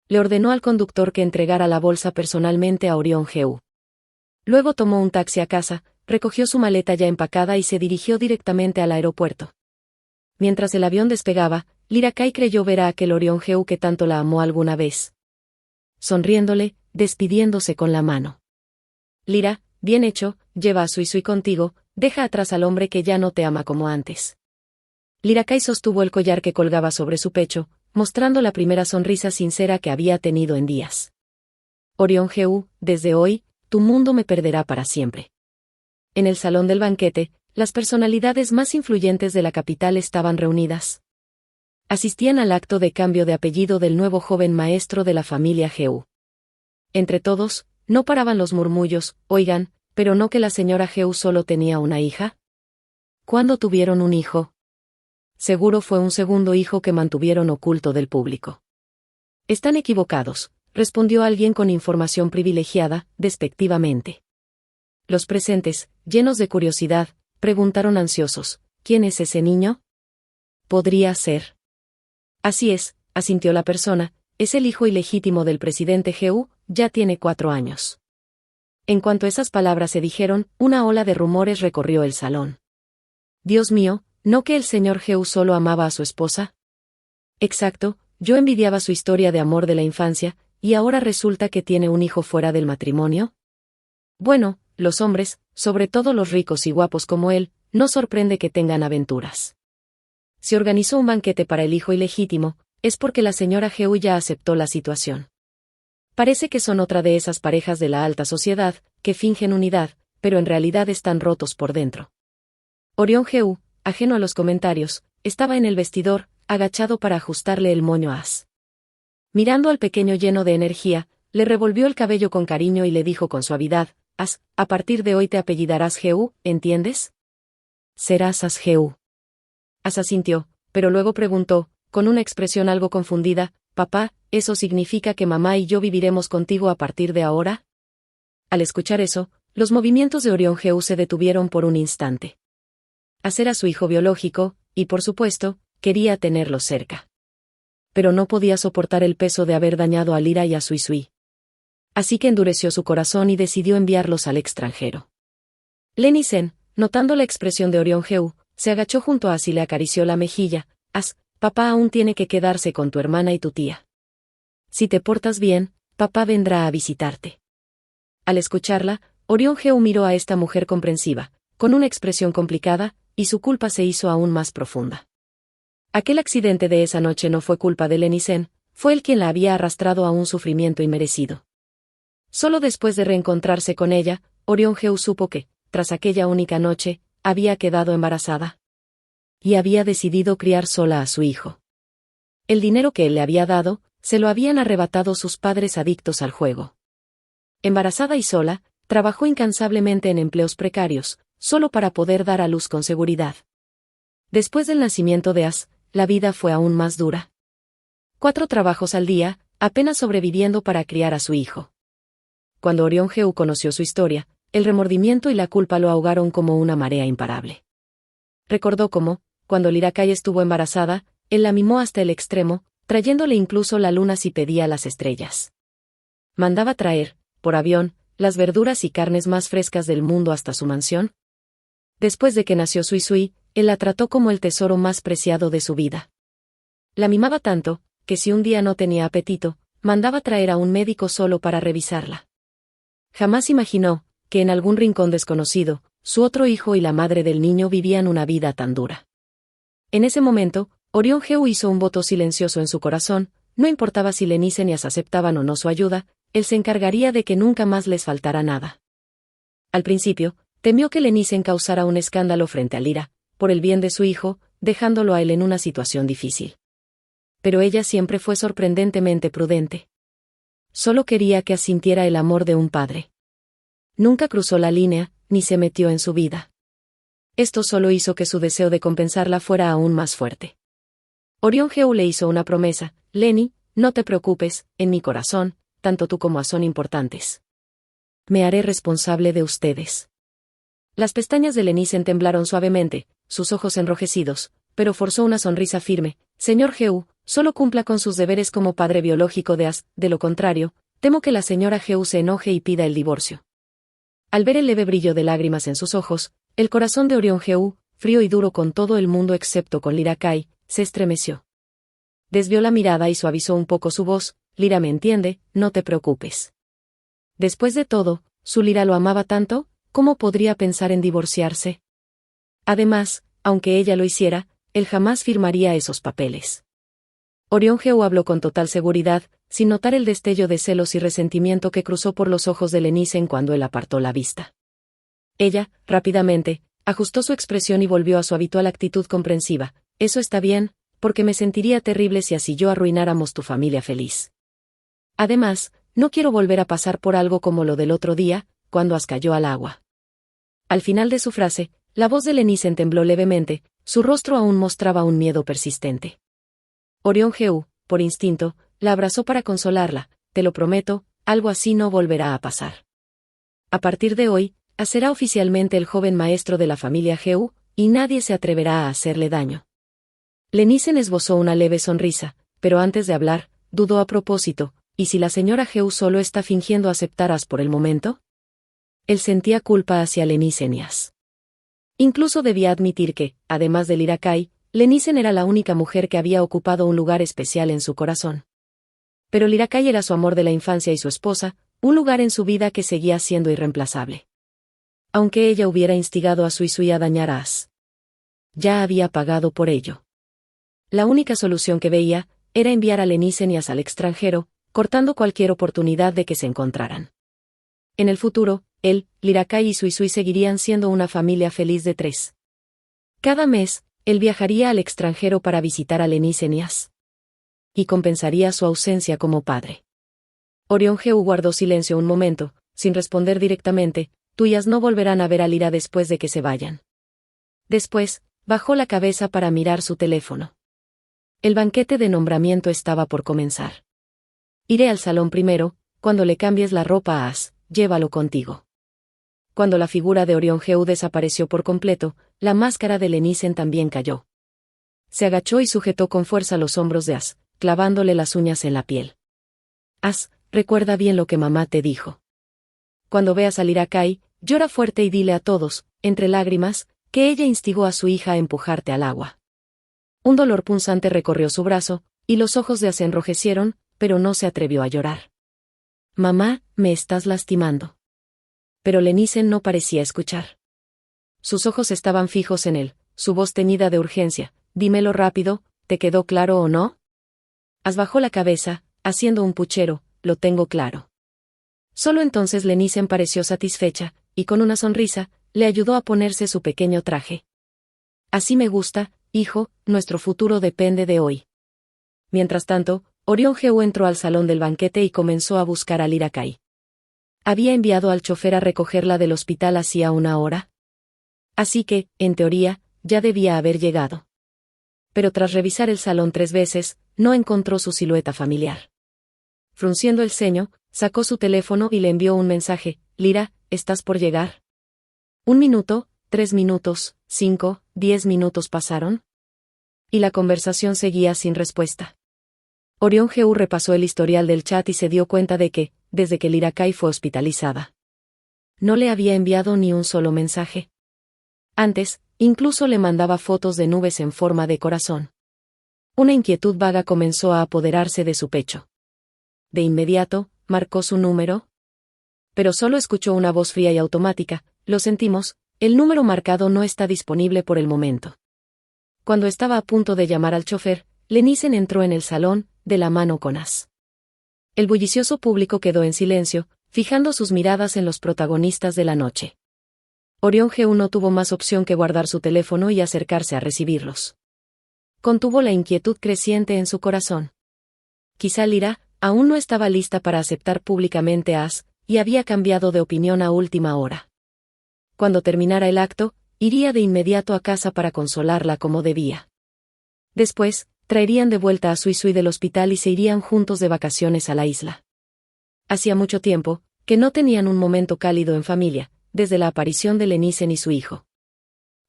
Le ordenó al conductor que entregara la bolsa personalmente a Orion Geu. Luego tomó un taxi a casa, recogió su maleta ya empacada y se dirigió directamente al aeropuerto. Mientras el avión despegaba, Lyra Kai creyó ver a aquel Orion Geu que tanto la amó alguna vez. Sonriéndole, despidiéndose con la mano. Lyra, bien hecho, lleva a Sui Sui contigo, deja atrás al hombre que ya no te ama como antes. Lyra Kai sostuvo el collar que colgaba sobre su pecho, mostrando la primera sonrisa sincera que había tenido en días. Orion Geu, desde hoy, tu mundo me perderá para siempre. En el salón del banquete, las personalidades más influyentes de la capital estaban reunidas. Asistían al acto de cambio de apellido del nuevo joven maestro de la familia Geu. Entre todos, no paraban los murmullos, oigan, ¿pero no que la señora Geu solo tenía una hija? ¿Cuándo tuvieron un hijo? Seguro fue un segundo hijo que mantuvieron oculto del público. Están equivocados, respondió alguien con información privilegiada, despectivamente. Los presentes, llenos de curiosidad, preguntaron ansiosos, ¿quién es ese niño? Podría ser. Así es, asintió la persona, es el hijo ilegítimo del presidente Geu, ya tiene 4 años. En cuanto esas palabras se dijeron, una ola de rumores recorrió el salón. Dios mío, ¿no que el señor Geu solo amaba a su esposa? Exacto, yo envidiaba su historia de amor de la infancia, y ahora resulta que tiene un hijo fuera del matrimonio. Bueno, los hombres, sobre todo los ricos y guapos como él, no sorprende que tengan aventuras. Si organizó un banquete para el hijo ilegítimo, es porque la señora Geu ya aceptó la situación. Parece que son otra de esas parejas de la alta sociedad, que fingen unidad, pero en realidad están rotos por dentro. Orion Geu, ajeno a los comentarios, estaba en el vestidor, agachado para ajustarle el moño a As. Mirando al pequeño lleno de energía, le revolvió el cabello con cariño y le dijo con suavidad, As, a partir de hoy te apellidarás Geu, ¿entiendes? Serás As Geu. As asintió, pero luego preguntó, con una expresión algo confundida, papá, ¿eso significa que mamá y yo viviremos contigo a partir de ahora? Al escuchar eso, los movimientos de Orion-Heu se detuvieron por un instante. Hacer a su hijo biológico, y por supuesto, quería tenerlo cerca. Pero no podía soportar el peso de haber dañado a Lyra y a Sui Sui. Así que endureció su corazón y decidió enviarlos al extranjero. Leni Sen, notando la expresión de Orion-Heu, se agachó junto a As y le acarició la mejilla. As, papá aún tiene que quedarse con tu hermana y tu tía. Si te portas bien, papá vendrá a visitarte. Al escucharla, Orion-Heu miró a esta mujer comprensiva, con una expresión complicada, y su culpa se hizo aún más profunda. Aquel accidente de esa noche no fue culpa de Leni Sen, fue él quien la había arrastrado a un sufrimiento inmerecido. Solo después de reencontrarse con ella, Orion-Heu supo que, tras aquella única noche, había quedado embarazada. Y había decidido criar sola a su hijo. El dinero que él le había dado, se lo habían arrebatado sus padres adictos al juego. Embarazada y sola, trabajó incansablemente en empleos precarios, solo para poder dar a luz con seguridad. Después del nacimiento de As, la vida fue aún más dura. 4 trabajos al día, apenas sobreviviendo para criar a su hijo. Cuando Orion-Heu conoció su historia, el remordimiento y la culpa lo ahogaron como una marea imparable. Recordó cómo, cuando Lyra Kai estuvo embarazada, él la mimó hasta el extremo, trayéndole incluso la luna si pedía las estrellas. Mandaba traer, por avión, las verduras y carnes más frescas del mundo hasta su mansión. Después de que nació Sui Sui, él la trató como el tesoro más preciado de su vida. La mimaba tanto, que si un día no tenía apetito, mandaba traer a un médico solo para revisarla. Jamás imaginó, que en algún rincón desconocido, su otro hijo y la madre del niño vivían una vida tan dura. En ese momento, Orion-Heu hizo un voto silencioso en su corazón, no importaba si Leni Sen y As aceptaban o no su ayuda, él se encargaría de que nunca más les faltara nada. Al principio, temió que Leni Sen causara un escándalo frente a Lyra, por el bien de su hijo, dejándolo a él en una situación difícil. Pero ella siempre fue sorprendentemente prudente. Solo quería que asintiera el amor de un padre. Nunca cruzó la línea, ni se metió en su vida. Esto solo hizo que su deseo de compensarla fuera aún más fuerte. Orion-Heu le hizo una promesa: Leni, no te preocupes, en mi corazón, tanto tú como As son importantes. Me haré responsable de ustedes. Las pestañas de Leni Sen temblaron suavemente, sus ojos enrojecidos, pero forzó una sonrisa firme. Señor Heu, solo cumpla con sus deberes como padre biológico de As, de lo contrario, temo que la señora Heu se enoje y pida el divorcio. Al ver el leve brillo de lágrimas en sus ojos, el corazón de Orion-Heu, frío y duro con todo el mundo excepto con Lyra Kai, se estremeció. Desvió la mirada y suavizó un poco su voz: Lyra me entiende, no te preocupes. Después de todo, su Lyra lo amaba tanto, ¿cómo podría pensar en divorciarse? Además, aunque ella lo hiciera, él jamás firmaría esos papeles. Orion-Heu habló con total seguridad, sin notar el destello de celos y resentimiento que cruzó por los ojos de Leni Sen cuando él apartó la vista. Ella, rápidamente, ajustó su expresión y volvió a su habitual actitud comprensiva. Eso está bien, porque me sentiría terrible si As y yo arruináramos tu familia feliz. Además, no quiero volver a pasar por algo como lo del otro día, cuando As cayó al agua. Al final de su frase, la voz de Leni Sen tembló levemente, su rostro aún mostraba un miedo persistente. Orion-Heu, por instinto, la abrazó para consolarla: te lo prometo, algo así no volverá a pasar. A partir de hoy, As será oficialmente el joven maestro de la familia Heu, y nadie se atreverá a hacerle daño. Leni Sen esbozó una leve sonrisa, pero antes de hablar, dudó a propósito: ¿y si la señora Heu solo está fingiendo aceptar a As por el momento? Él sentía culpa hacia Leni Sen y As. Incluso debía admitir que, además de Lyra Kai, Leni Sen era la única mujer que había ocupado un lugar especial en su corazón. Pero Lyra Kai era su amor de la infancia y su esposa, un lugar en su vida que seguía siendo irreemplazable. Aunque ella hubiera instigado a Sui Sui a dañar a As, ya había pagado por ello. La única solución que veía era enviar a Leni Sen y As al extranjero, cortando cualquier oportunidad de que se encontraran. En el futuro, él, Lyra Kai y Sui Sui seguirían siendo una familia feliz de 3. Cada mes, él viajaría al extranjero para visitar a Leni Sen y As. Y compensaría su ausencia como padre. Orion-Heu guardó silencio un momento, sin responder directamente. Tú y As no volverán a ver a Lyra después de que se vayan. Después, bajó la cabeza para mirar su teléfono. El banquete de nombramiento estaba por comenzar. Iré al salón primero, cuando le cambies la ropa a As, llévalo contigo. Cuando la figura de Orión Jeu desapareció por completo, la máscara de Lenisen también cayó. Se agachó y sujetó con fuerza los hombros de As, clavándole las uñas en la piel. As, recuerda bien lo que mamá te dijo. Cuando veas salir a Kai, llora fuerte y dile a todos, entre lágrimas, que ella instigó a su hija a empujarte al agua. Un dolor punzante recorrió su brazo, y los ojos de As se enrojecieron, pero no se atrevió a llorar. Mamá, me estás lastimando. Pero Lenisen no parecía escuchar. Sus ojos estaban fijos en él, su voz temida de urgencia. Dímelo rápido, ¿te quedó claro o no? As bajó la cabeza, haciendo un puchero, lo tengo claro. Solo entonces Lenisen pareció satisfecha, y con una sonrisa, le ayudó a ponerse su pequeño traje. Así me gusta, hijo, nuestro futuro depende de hoy. Mientras tanto, Orión Jeu entró al salón del banquete y comenzó a buscar a Lyra Kai. Había enviado al chofer a recogerla del hospital hacía una hora. Así que, en teoría, ya debía haber llegado. Pero tras revisar el salón 3 veces, no encontró su silueta familiar. Frunciendo el ceño, sacó su teléfono y le envió un mensaje: Lyra, ¿estás por llegar? 1 minuto, 3 minutos, 5, 10 minutos pasaron. Y la conversación seguía sin respuesta. Orión Jeu repasó el historial del chat y se dio cuenta de que, desde que Lyra Kai fue hospitalizada, no le había enviado ni un solo mensaje. Antes, incluso le mandaba fotos de nubes en forma de corazón. Una inquietud vaga comenzó a apoderarse de su pecho. De inmediato, marcó su número. Pero solo escuchó una voz fría y automática: lo sentimos, el número marcado no está disponible por el momento. Cuando estaba a punto de llamar al chofer, Lenisen entró en el salón, de la mano con As. El bullicioso público quedó en silencio, fijando sus miradas en los protagonistas de la noche. Orión Jeu no tuvo más opción que guardar su teléfono y acercarse a recibirlos. Contuvo la inquietud creciente en su corazón. Quizá Lyra aún no estaba lista para aceptar públicamente a As, y había cambiado de opinión a última hora. Cuando terminara el acto, iría de inmediato a casa para consolarla como debía. Después, traerían de vuelta a Sui Sui del hospital y se irían juntos de vacaciones a la isla. Hacía mucho tiempo que no tenían un momento cálido en familia, desde la aparición de Lenisen y su hijo.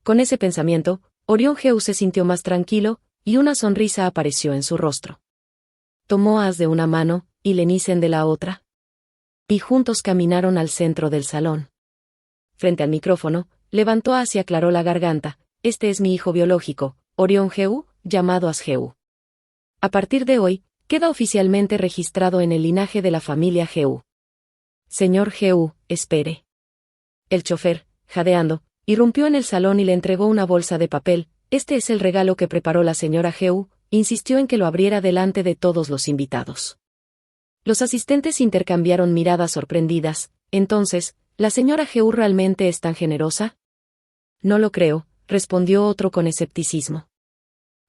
Con ese pensamiento, Orión Jeu se sintió más tranquilo, y una sonrisa apareció en su rostro. Tomó a As de una mano, y Lenisen de la otra. Y juntos caminaron al centro del salón. Frente al micrófono, levantó a As y aclaró la garganta: este es mi hijo biológico, Orión Jeu, llamado As Jeu. A partir de hoy, queda oficialmente registrado en el linaje de la familia Jeu. Señor Jeu, espere. El chofer, jadeando, irrumpió en el salón y le entregó una bolsa de papel. Este es el regalo que preparó la señora Jeu, insistió en que lo abriera delante de todos los invitados. Los asistentes intercambiaron miradas sorprendidas. Entonces, ¿la señora Jeu realmente es tan generosa? No lo creo, respondió otro con escepticismo.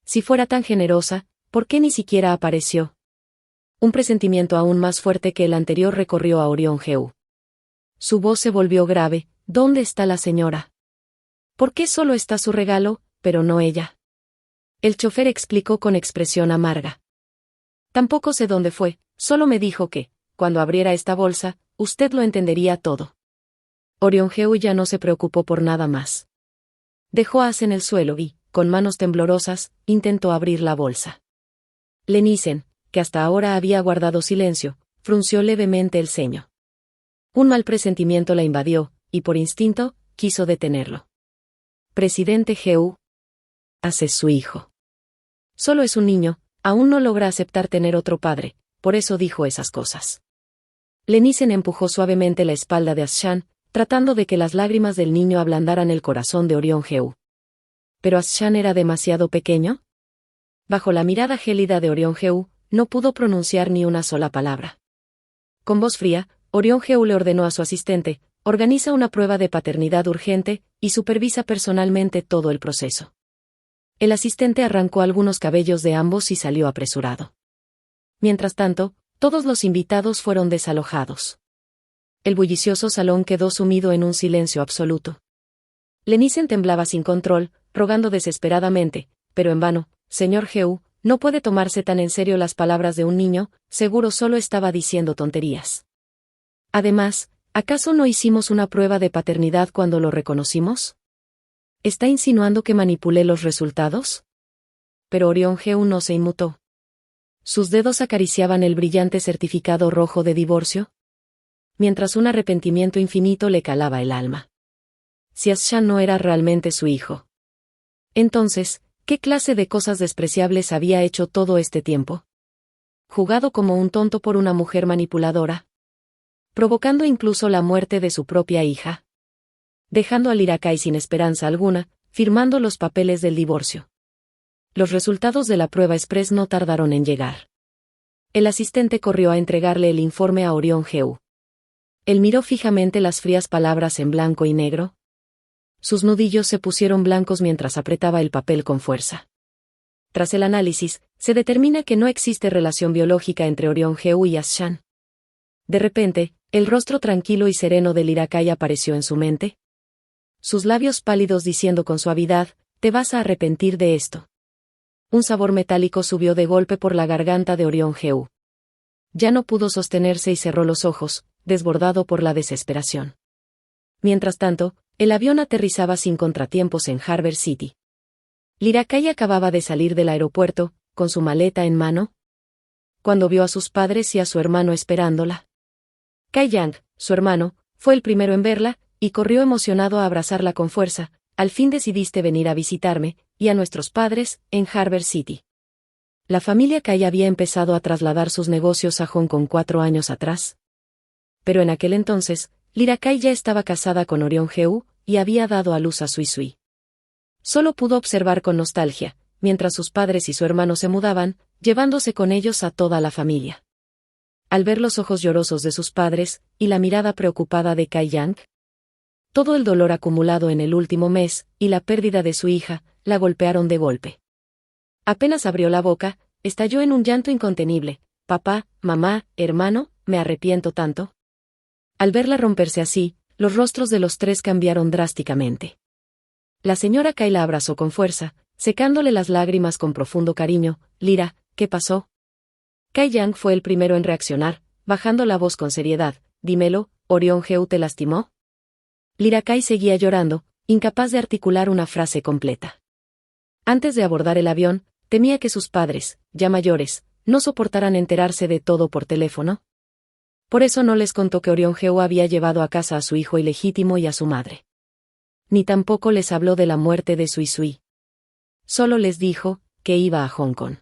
Si fuera tan generosa, ¿por qué ni siquiera apareció? Un presentimiento aún más fuerte que el anterior recorrió a Orión Jeu. Su voz se volvió grave: ¿dónde está la señora? ¿Por qué solo está su regalo, pero no ella? El chofer explicó con expresión amarga. Tampoco sé dónde fue, solo me dijo que, cuando abriera esta bolsa, usted lo entendería todo. Orión Jeu ya no se preocupó por nada más. Dejó a As en el suelo y, con manos temblorosas, intentó abrir la bolsa. Lenisen, que hasta ahora había guardado silencio, frunció levemente el ceño. Un mal presentimiento la invadió, y por instinto, quiso detenerlo. Presidente Jeu. As es su hijo. Solo es un niño, aún no logra aceptar tener otro padre, por eso dijo esas cosas. Lenisen empujó suavemente la espalda de As-chan, tratando de que las lágrimas del niño ablandaran el corazón de Orión Jeu. ¿Pero As-chan era demasiado pequeño? Bajo la mirada gélida de Orión Jeu, no pudo pronunciar ni una sola palabra. Con voz fría, Orión Jeu le ordenó a su asistente: organiza una prueba de paternidad urgente, y supervisa personalmente todo el proceso. El asistente arrancó algunos cabellos de ambos y salió apresurado. Mientras tanto, todos los invitados fueron desalojados. El bullicioso salón quedó sumido en un silencio absoluto. Lenisen temblaba sin control, rogando desesperadamente, pero en vano: señor Jeu, no puede tomarse tan en serio las palabras de un niño, seguro solo estaba diciendo tonterías. Además, ¿acaso no hicimos una prueba de paternidad cuando lo reconocimos? ¿Está insinuando que manipulé los resultados? Pero Orión Heu no se inmutó. Sus dedos acariciaban el brillante certificado rojo de divorcio, mientras un arrepentimiento infinito le calaba el alma. Si As-Shan no era realmente su hijo. Entonces, ¿qué clase de cosas despreciables había hecho todo este tiempo? Jugado como un tonto por una mujer manipuladora, provocando incluso la muerte de su propia hija, dejando al Irakai sin esperanza alguna, firmando los papeles del divorcio. Los resultados de la prueba express no tardaron en llegar. El asistente corrió a entregarle el informe a Orión Heu. Él miró fijamente las frías palabras en blanco y negro. Sus nudillos se pusieron blancos mientras apretaba el papel con fuerza. Tras el análisis, se determina que no existe relación biológica entre Orión Heu y As-Shan. De repente, el rostro tranquilo y sereno del Irakai apareció en su mente. Sus labios pálidos diciendo con suavidad, «Te vas a arrepentir de esto». Un sabor metálico subió de golpe por la garganta de Orión Heu. Ya no pudo sostenerse y cerró los ojos, desbordado por la desesperación. Mientras tanto, el avión aterrizaba sin contratiempos en Harbor City. Irakai acababa de salir del aeropuerto, con su maleta en mano, cuando vio a sus padres y a su hermano esperándola. Kai Yang, su hermano, fue el primero en verla, y corrió emocionado a abrazarla con fuerza. «Al fin decidiste venir a visitarme, y a nuestros padres, en Harbor City». La familia Kai había empezado a trasladar sus negocios a Hong Kong 4 años atrás. Pero en aquel entonces, Irakai ya estaba casada con Orión Heu, y había dado a luz a Sui Sui. Solo pudo observar con nostalgia, mientras sus padres y su hermano se mudaban, llevándose con ellos a toda la familia. Al ver los ojos llorosos de sus padres, y la mirada preocupada de Kai Yang, todo el dolor acumulado en el último mes, y la pérdida de su hija, la golpearon de golpe. Apenas abrió la boca, estalló en un llanto incontenible. «Papá, mamá, hermano, me arrepiento tanto». Al verla romperse así, los rostros de los tres cambiaron drásticamente. La señora Kai la abrazó con fuerza, secándole las lágrimas con profundo cariño. «Lira, ¿qué pasó?» Kai Yang fue el primero en reaccionar, bajando la voz con seriedad. «Dímelo, ¿Orión Heu te lastimó?» Irakai seguía llorando, incapaz de articular una frase completa. Antes de abordar el avión, temía que sus padres, ya mayores, no soportaran enterarse de todo por teléfono. Por eso no les contó que Orión Heu había llevado a casa a su hijo ilegítimo y a su madre. Ni tampoco les habló de la muerte de Sui Sui. Solo les dijo que iba a Hong Kong.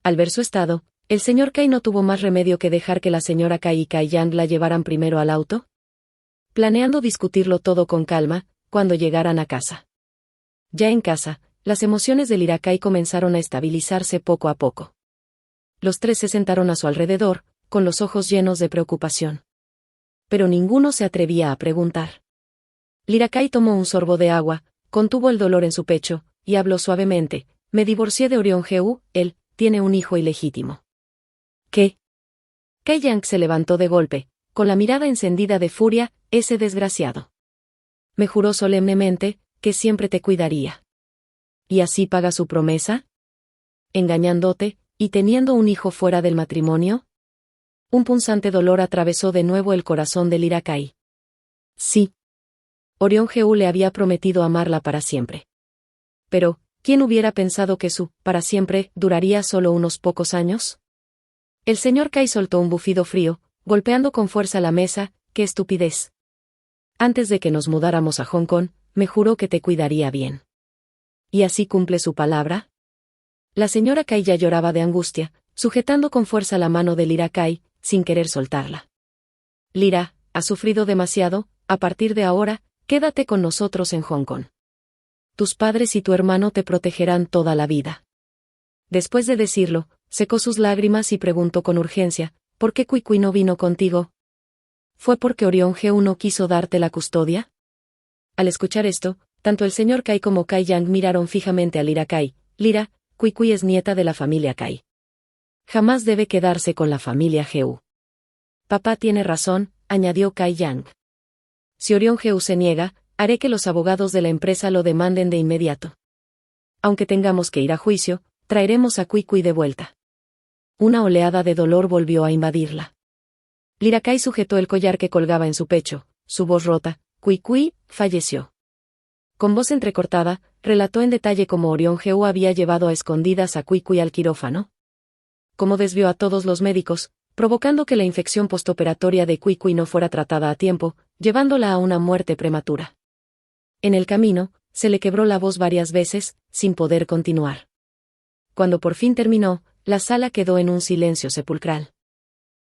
Al ver su estado, el señor Kai no tuvo más remedio que dejar que la señora Kai y Kai Yang la llevaran primero al auto, planeando discutirlo todo con calma, cuando llegaran a casa. Ya en casa, las emociones del Irakai comenzaron a estabilizarse poco a poco. Los tres se sentaron a su alrededor, con los ojos llenos de preocupación. Pero ninguno se atrevía a preguntar. Irakai tomó un sorbo de agua, contuvo el dolor en su pecho, y habló suavemente. «Me divorcié de Orión Heu, él tiene un hijo ilegítimo». «¿Qué?» Kai Yang se levantó de golpe, con la mirada encendida de furia. «Ese desgraciado. Me juró solemnemente que siempre te cuidaría. ¿Y así paga su promesa? ¿Engañándote, y teniendo un hijo fuera del matrimonio?» Un punzante dolor atravesó de nuevo el corazón del Irakai. Sí. Orión Heu le había prometido amarla para siempre. Pero, ¿quién hubiera pensado que su «para siempre» duraría solo unos pocos años? El señor Kai soltó un bufido frío, golpeando con fuerza la mesa. «¡Qué estupidez! Antes de que nos mudáramos a Hong Kong, me juró que te cuidaría bien. ¿Y así cumple su palabra?» La señora Kai ya lloraba de angustia, sujetando con fuerza la mano del Irakai, sin querer soltarla. «Lira, has sufrido demasiado, a partir de ahora, quédate con nosotros en Hong Kong. Tus padres y tu hermano te protegerán toda la vida». Después de decirlo, secó sus lágrimas y preguntó con urgencia, «¿Por qué Kui Kui no vino contigo? ¿Fue porque Orión Heu no quiso darte la custodia?» Al escuchar esto, tanto el señor Kai como Kai Yang miraron fijamente al Irakai. «Lira, Kui Kui es nieta de la familia Kai. Jamás debe quedarse con la familia Heu». «Papá tiene razón», añadió Kai Yang. «Si Orión Heu se niega, haré que los abogados de la empresa lo demanden de inmediato. Aunque tengamos que ir a juicio, traeremos a Cuicui de vuelta. Una oleada de dolor volvió a invadirla. Lirakai sujetó el collar que colgaba en su pecho, su voz rota. Cuicui falleció. Con voz entrecortada, relató en detalle cómo Orión Geu había llevado a escondidas a Cuicui al quirófano. Cómo desvió a todos los médicos, provocando que la infección postoperatoria de Cuicui no fuera tratada a tiempo, llevándola a una muerte prematura. En el camino, se le quebró la voz varias veces, sin poder continuar. Cuando por fin terminó, la sala quedó en un silencio sepulcral.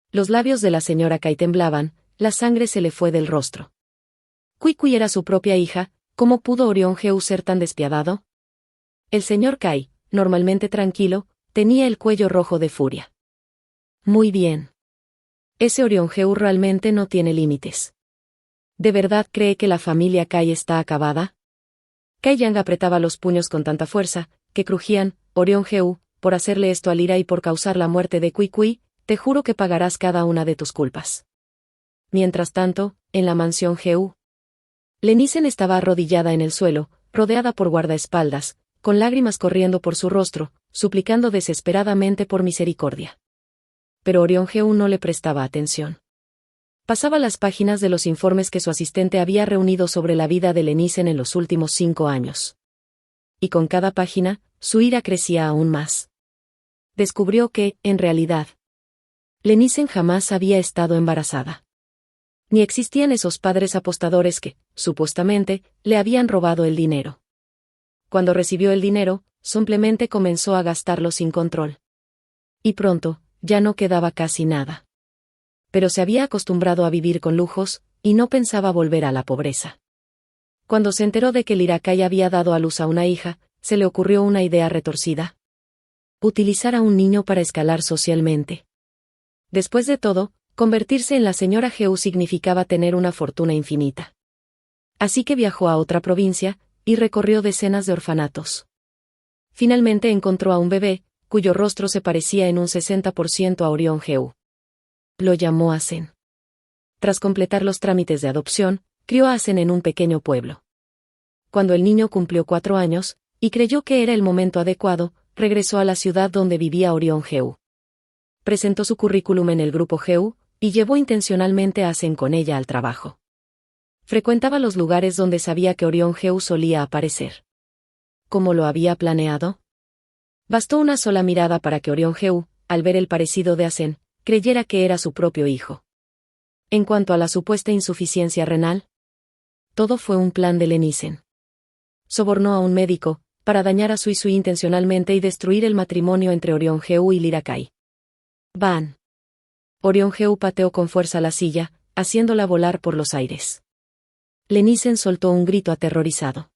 Los labios de la señora Kai temblaban, la sangre se le fue del rostro. Cuicui era su propia hija, ¿cómo pudo Orión Geu ser tan despiadado? El señor Kai, normalmente tranquilo, tenía el cuello rojo de furia. Muy bien. Ese Orión Geu realmente no tiene límites. ¿De verdad cree que la familia Kai está acabada? Kai Yang apretaba los puños con tanta fuerza, que crujían. Orión Geu, por hacerle esto a Lira y por causar la muerte de Cuicui, te juro que pagarás cada una de tus culpas. Mientras tanto, en la mansión Geu, Lenisen estaba arrodillada en el suelo, rodeada por guardaespaldas, con lágrimas corriendo por su rostro, suplicando desesperadamente por misericordia. Pero Orión Geu no le prestaba atención. Pasaba las páginas de los informes que su asistente había reunido sobre la vida de Lenisen en los últimos 5 años. Y con cada página, su ira crecía aún más. Descubrió que, en realidad, Lenisen jamás había estado embarazada. Ni existían esos padres apostadores que, supuestamente, le habían robado el dinero. Cuando recibió el dinero, simplemente comenzó a gastarlo sin control. Y pronto, ya no quedaba casi nada. Pero se había acostumbrado a vivir con lujos, y no pensaba volver a la pobreza. Cuando se enteró de que Lirakai había dado a luz a una hija, se le ocurrió una idea retorcida. Utilizar a un niño para escalar socialmente. Después de todo, convertirse en la señora Geu significaba tener una fortuna infinita. Así que viajó a otra provincia, y recorrió decenas de orfanatos. Finalmente encontró a un bebé, cuyo rostro se parecía en un 60% a Orión Geu. Lo llamó Asen. Tras completar los trámites de adopción, crió a Asen en un pequeño pueblo. Cuando el niño cumplió 4 años, y creyó que era el momento adecuado, regresó a la ciudad donde vivía Orión Geu. Presentó su currículum en el grupo Geu, y llevó intencionalmente a Asen con ella al trabajo. Frecuentaba los lugares donde sabía que Orión Geu solía aparecer. ¿Cómo lo había planeado? Bastó una sola mirada para que Orión Geu, al ver el parecido de Asen, creyera que era su propio hijo. En cuanto a la supuesta insuficiencia renal, todo fue un plan de Lenisen. Sobornó a un médico, para dañar a Sui Sui intencionalmente y destruir el matrimonio entre Orión Geu y Lirakai. ¡Ban! Orión Geu pateó con fuerza la silla, haciéndola volar por los aires. Lenisen soltó un grito aterrorizado.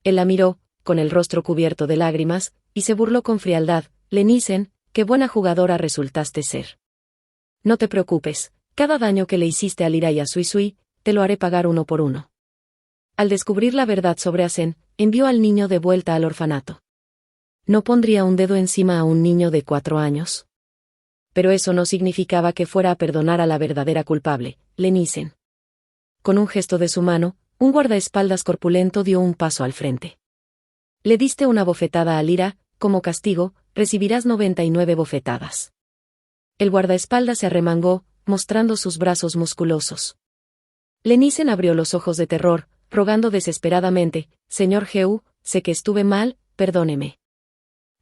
Él la miró, con el rostro cubierto de lágrimas, y se burló con frialdad. Lenisen, qué buena jugadora resultaste ser. No te preocupes, cada daño que le hiciste a Lira y a Sui Sui, te lo haré pagar uno por uno. Al descubrir la verdad sobre Asen, envió al niño de vuelta al orfanato. ¿No pondría un dedo encima a un niño de 4 años? Pero eso no significaba que fuera a perdonar a la verdadera culpable, Lenisen. Con un gesto de su mano, un guardaespaldas corpulento dio un paso al frente. Le diste una bofetada a Lira, como castigo, recibirás 99 bofetadas. El guardaespaldas se arremangó, mostrando sus brazos musculosos. Lenisen abrió los ojos de terror, rogando desesperadamente, «Señor Geu, sé que estuve mal, perdóneme.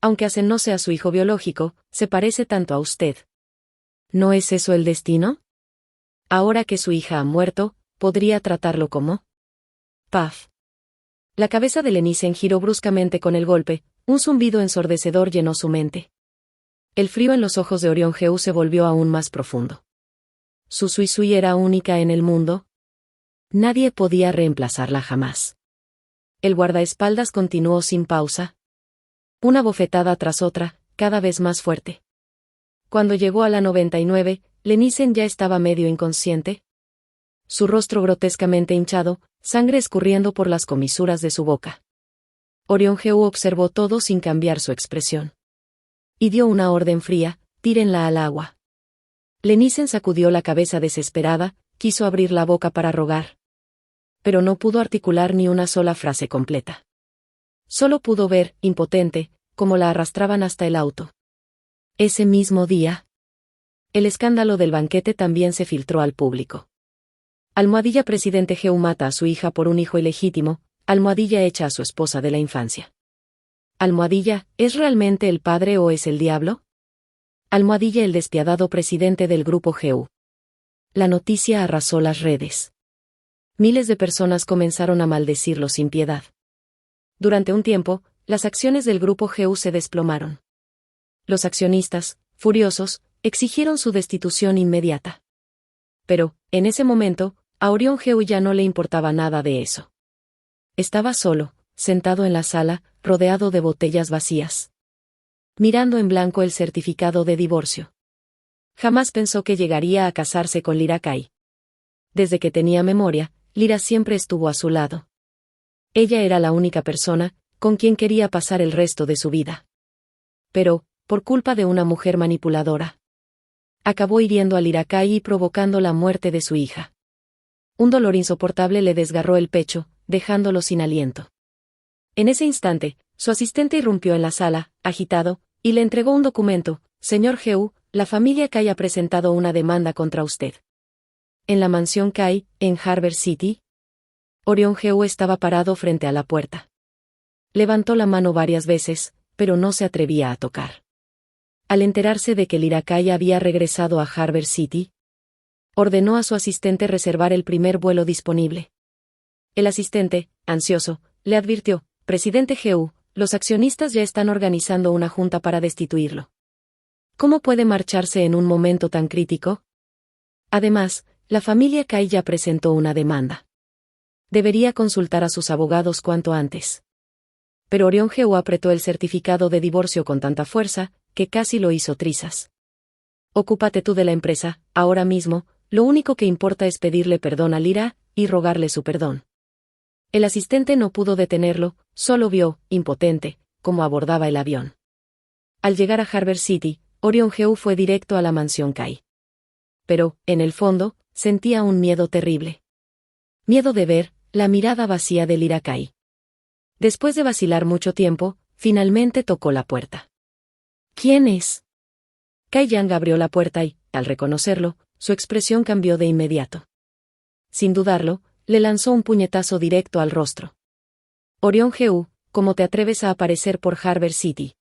Aunque Asen no sea su hijo biológico, se parece tanto a usted. ¿No es eso el destino? Ahora que su hija ha muerto, ¿podría tratarlo como?» ¡Paf! La cabeza de Lenisen giró bruscamente con el golpe, un zumbido ensordecedor llenó su mente. El frío en los ojos de Orión Geu se volvió aún más profundo. ¿Su Sui Sui era única en el mundo? Nadie podía reemplazarla jamás. El guardaespaldas continuó sin pausa. Una bofetada tras otra, cada vez más fuerte. Cuando llegó a la 99, Lenisen ya estaba medio inconsciente. Su rostro grotescamente hinchado, sangre escurriendo por las comisuras de su boca. Orión Geu observó todo sin cambiar su expresión. Y dio una orden fría, tírenla al agua. Lenisen sacudió la cabeza desesperada, quiso abrir la boca para rogar. Pero no pudo articular ni una sola frase completa. Solo pudo ver, impotente, como la arrastraban hasta el auto. Ese mismo día, el escándalo del banquete también se filtró al público. Almohadilla presidente Heu mata a su hija por un hijo ilegítimo, Almohadilla echa a su esposa de la infancia. Almohadilla, ¿es realmente el padre o es el diablo? Almohadilla el despiadado presidente del grupo Heu. La noticia arrasó las redes. Miles de personas comenzaron a maldecirlo sin piedad. Durante un tiempo, las acciones del grupo Heu se desplomaron. Los accionistas, furiosos, exigieron su destitución inmediata. Pero, en ese momento, a Orión Heu ya no le importaba nada de eso. Estaba solo, sentado en la sala, rodeado de botellas vacías, mirando en blanco el certificado de divorcio. Jamás pensó que llegaría a casarse con Lyra Kai. Desde que tenía memoria, Lyra siempre estuvo a su lado. Ella era la única persona con quien quería pasar el resto de su vida. Pero, por culpa de una mujer manipuladora, acabó hiriendo a Lyra Kai y provocando la muerte de su hija. Un dolor insoportable le desgarró el pecho, dejándolo sin aliento. En ese instante, su asistente irrumpió en la sala, agitado, y le entregó un documento. Señor Heu, la familia Kai ha presentado una demanda contra usted. En la mansión Kai, en Harbor City. Orión Heu estaba parado frente a la puerta. Levantó la mano varias veces, pero no se atrevía a tocar. Al enterarse de que Lyra Kai había regresado a Harbor City, ordenó a su asistente reservar el primer vuelo disponible. El asistente, ansioso, le advirtió: Presidente Heu, los accionistas ya están organizando una junta para destituirlo. ¿Cómo puede marcharse en un momento tan crítico? Además, la familia Kai ya presentó una demanda. Debería consultar a sus abogados cuanto antes. Pero Orión Heu apretó el certificado de divorcio con tanta fuerza, que casi lo hizo trizas. Ocúpate tú de la empresa, ahora mismo, lo único que importa es pedirle perdón a Lyra, y rogarle su perdón. El asistente no pudo detenerlo, solo vio, impotente, cómo abordaba el avión. Al llegar a Harbor City, Orión Heu fue directo a la mansión Kai. Pero, en el fondo, sentía un miedo terrible. Miedo de ver la mirada vacía de Lyra Kai. Después de vacilar mucho tiempo, finalmente tocó la puerta. ¿Quién es? Kai Yang abrió la puerta y, al reconocerlo, su expresión cambió de inmediato. Sin dudarlo, le lanzó un puñetazo directo al rostro. Orión Heu, ¿cómo te atreves a aparecer por Harbor City?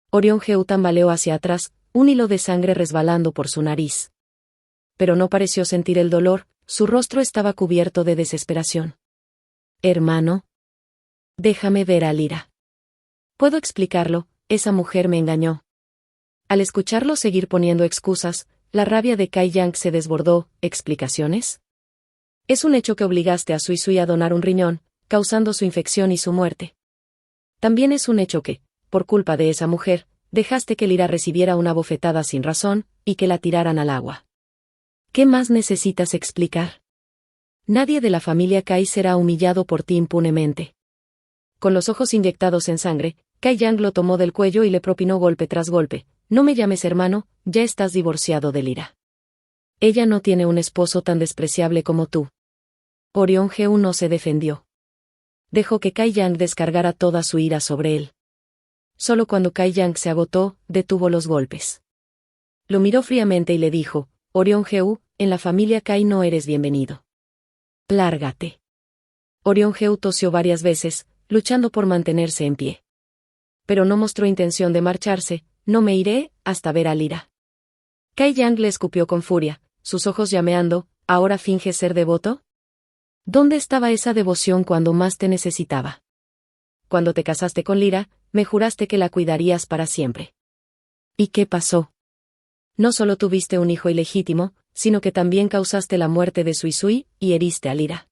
Orión Heu tambaleó hacia atrás, un hilo de sangre resbalando por su nariz. Pero no pareció sentir el dolor, su rostro estaba cubierto de desesperación. Hermano. Déjame ver a Lyra. Puedo explicarlo, esa mujer me engañó. Al escucharlo seguir poniendo excusas, la rabia de Kai Yang se desbordó. ¿Explicaciones? Es un hecho que obligaste a Sui Sui a donar un riñón, causando su infección y su muerte. También es un hecho que, por culpa de esa mujer, dejaste que Lyra recibiera una bofetada sin razón, y que la tiraran al agua. ¿Qué más necesitas explicar? Nadie de la familia Kai será humillado por ti impunemente. Con los ojos inyectados en sangre, Kai Yang lo tomó del cuello y le propinó golpe tras golpe. No me llames hermano, ya estás divorciado de Lyra. Ella no tiene un esposo tan despreciable como tú. Orión Heu no se defendió. Dejó que Kai Yang descargara toda su ira sobre él. Solo cuando Kai Yang se agotó, detuvo los golpes. Lo miró fríamente y le dijo: Orión Heu, en la familia Kai no eres bienvenido. Lárgate. Orión Heu tosió varias veces, luchando por mantenerse en pie. Pero no mostró intención de marcharse. No me iré, hasta ver a Lyra. Kai Yang le escupió con furia, sus ojos llameando. ¿Ahora finges ser devoto? ¿Dónde estaba esa devoción cuando más te necesitaba? Cuando te casaste con Lyra, me juraste que la cuidarías para siempre. ¿Y qué pasó? No solo tuviste un hijo ilegítimo, sino que también causaste la muerte de Sui Sui, y heriste a Lyra.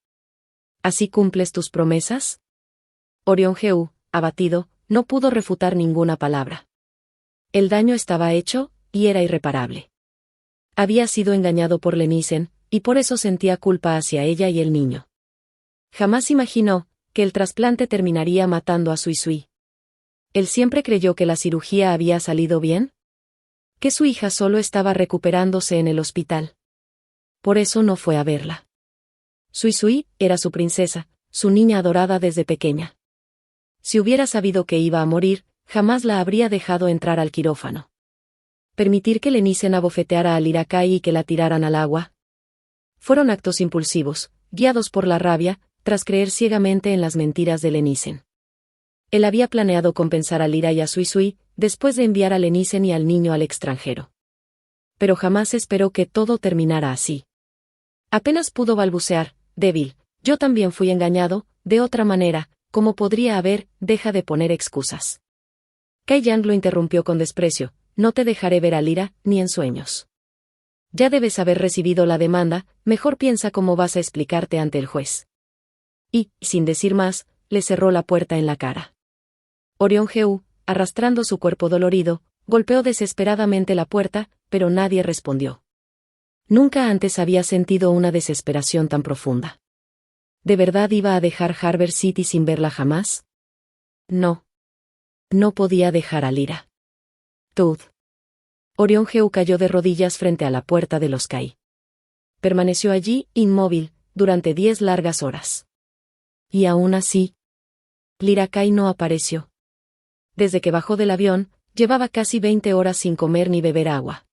¿Así cumples tus promesas? Orión Heu, abatido, no pudo refutar ninguna palabra. El daño estaba hecho, y era irreparable. Había sido engañado por Lenisen, y por eso sentía culpa hacia ella y el niño. Jamás imaginó que el trasplante terminaría matando a Sui Sui. Él siempre creyó que la cirugía había salido bien, que su hija solo estaba recuperándose en el hospital. Por eso no fue a verla. Sui Sui era su princesa, su niña adorada desde pequeña. Si hubiera sabido que iba a morir, jamás la habría dejado entrar al quirófano. Permitir que Lenisen abofeteara a Lirakai y que la tiraran al agua. Fueron actos impulsivos, guiados por la rabia, tras creer ciegamente en las mentiras de Lenisen. Él había planeado compensar a Lyra y a Sui, después de enviar a Lenisen y al niño al extranjero. Pero jamás esperó que todo terminara así. Apenas pudo balbucear, débil, yo también fui engañado, de otra manera, ¿cómo podría haber? Deja de poner excusas. Kai Yang lo interrumpió con desprecio, no te dejaré ver a Lyra, ni en sueños. Ya debes haber recibido la demanda, mejor piensa cómo vas a explicarte ante el juez. Y, sin decir más, le cerró la puerta en la cara. Orion-Heu, arrastrando su cuerpo dolorido, golpeó desesperadamente la puerta, pero nadie respondió. Nunca antes había sentido una desesperación tan profunda. ¿De verdad iba a dejar Harbor City sin verla jamás? No. No podía dejar a Lyra. Tud. Orion-Heu cayó de rodillas frente a la puerta de los Kai. Permaneció allí, inmóvil, durante 10 largas horas. Y aún así, Lirakai no apareció. Desde que bajó del avión, llevaba casi 20 horas sin comer ni beber agua.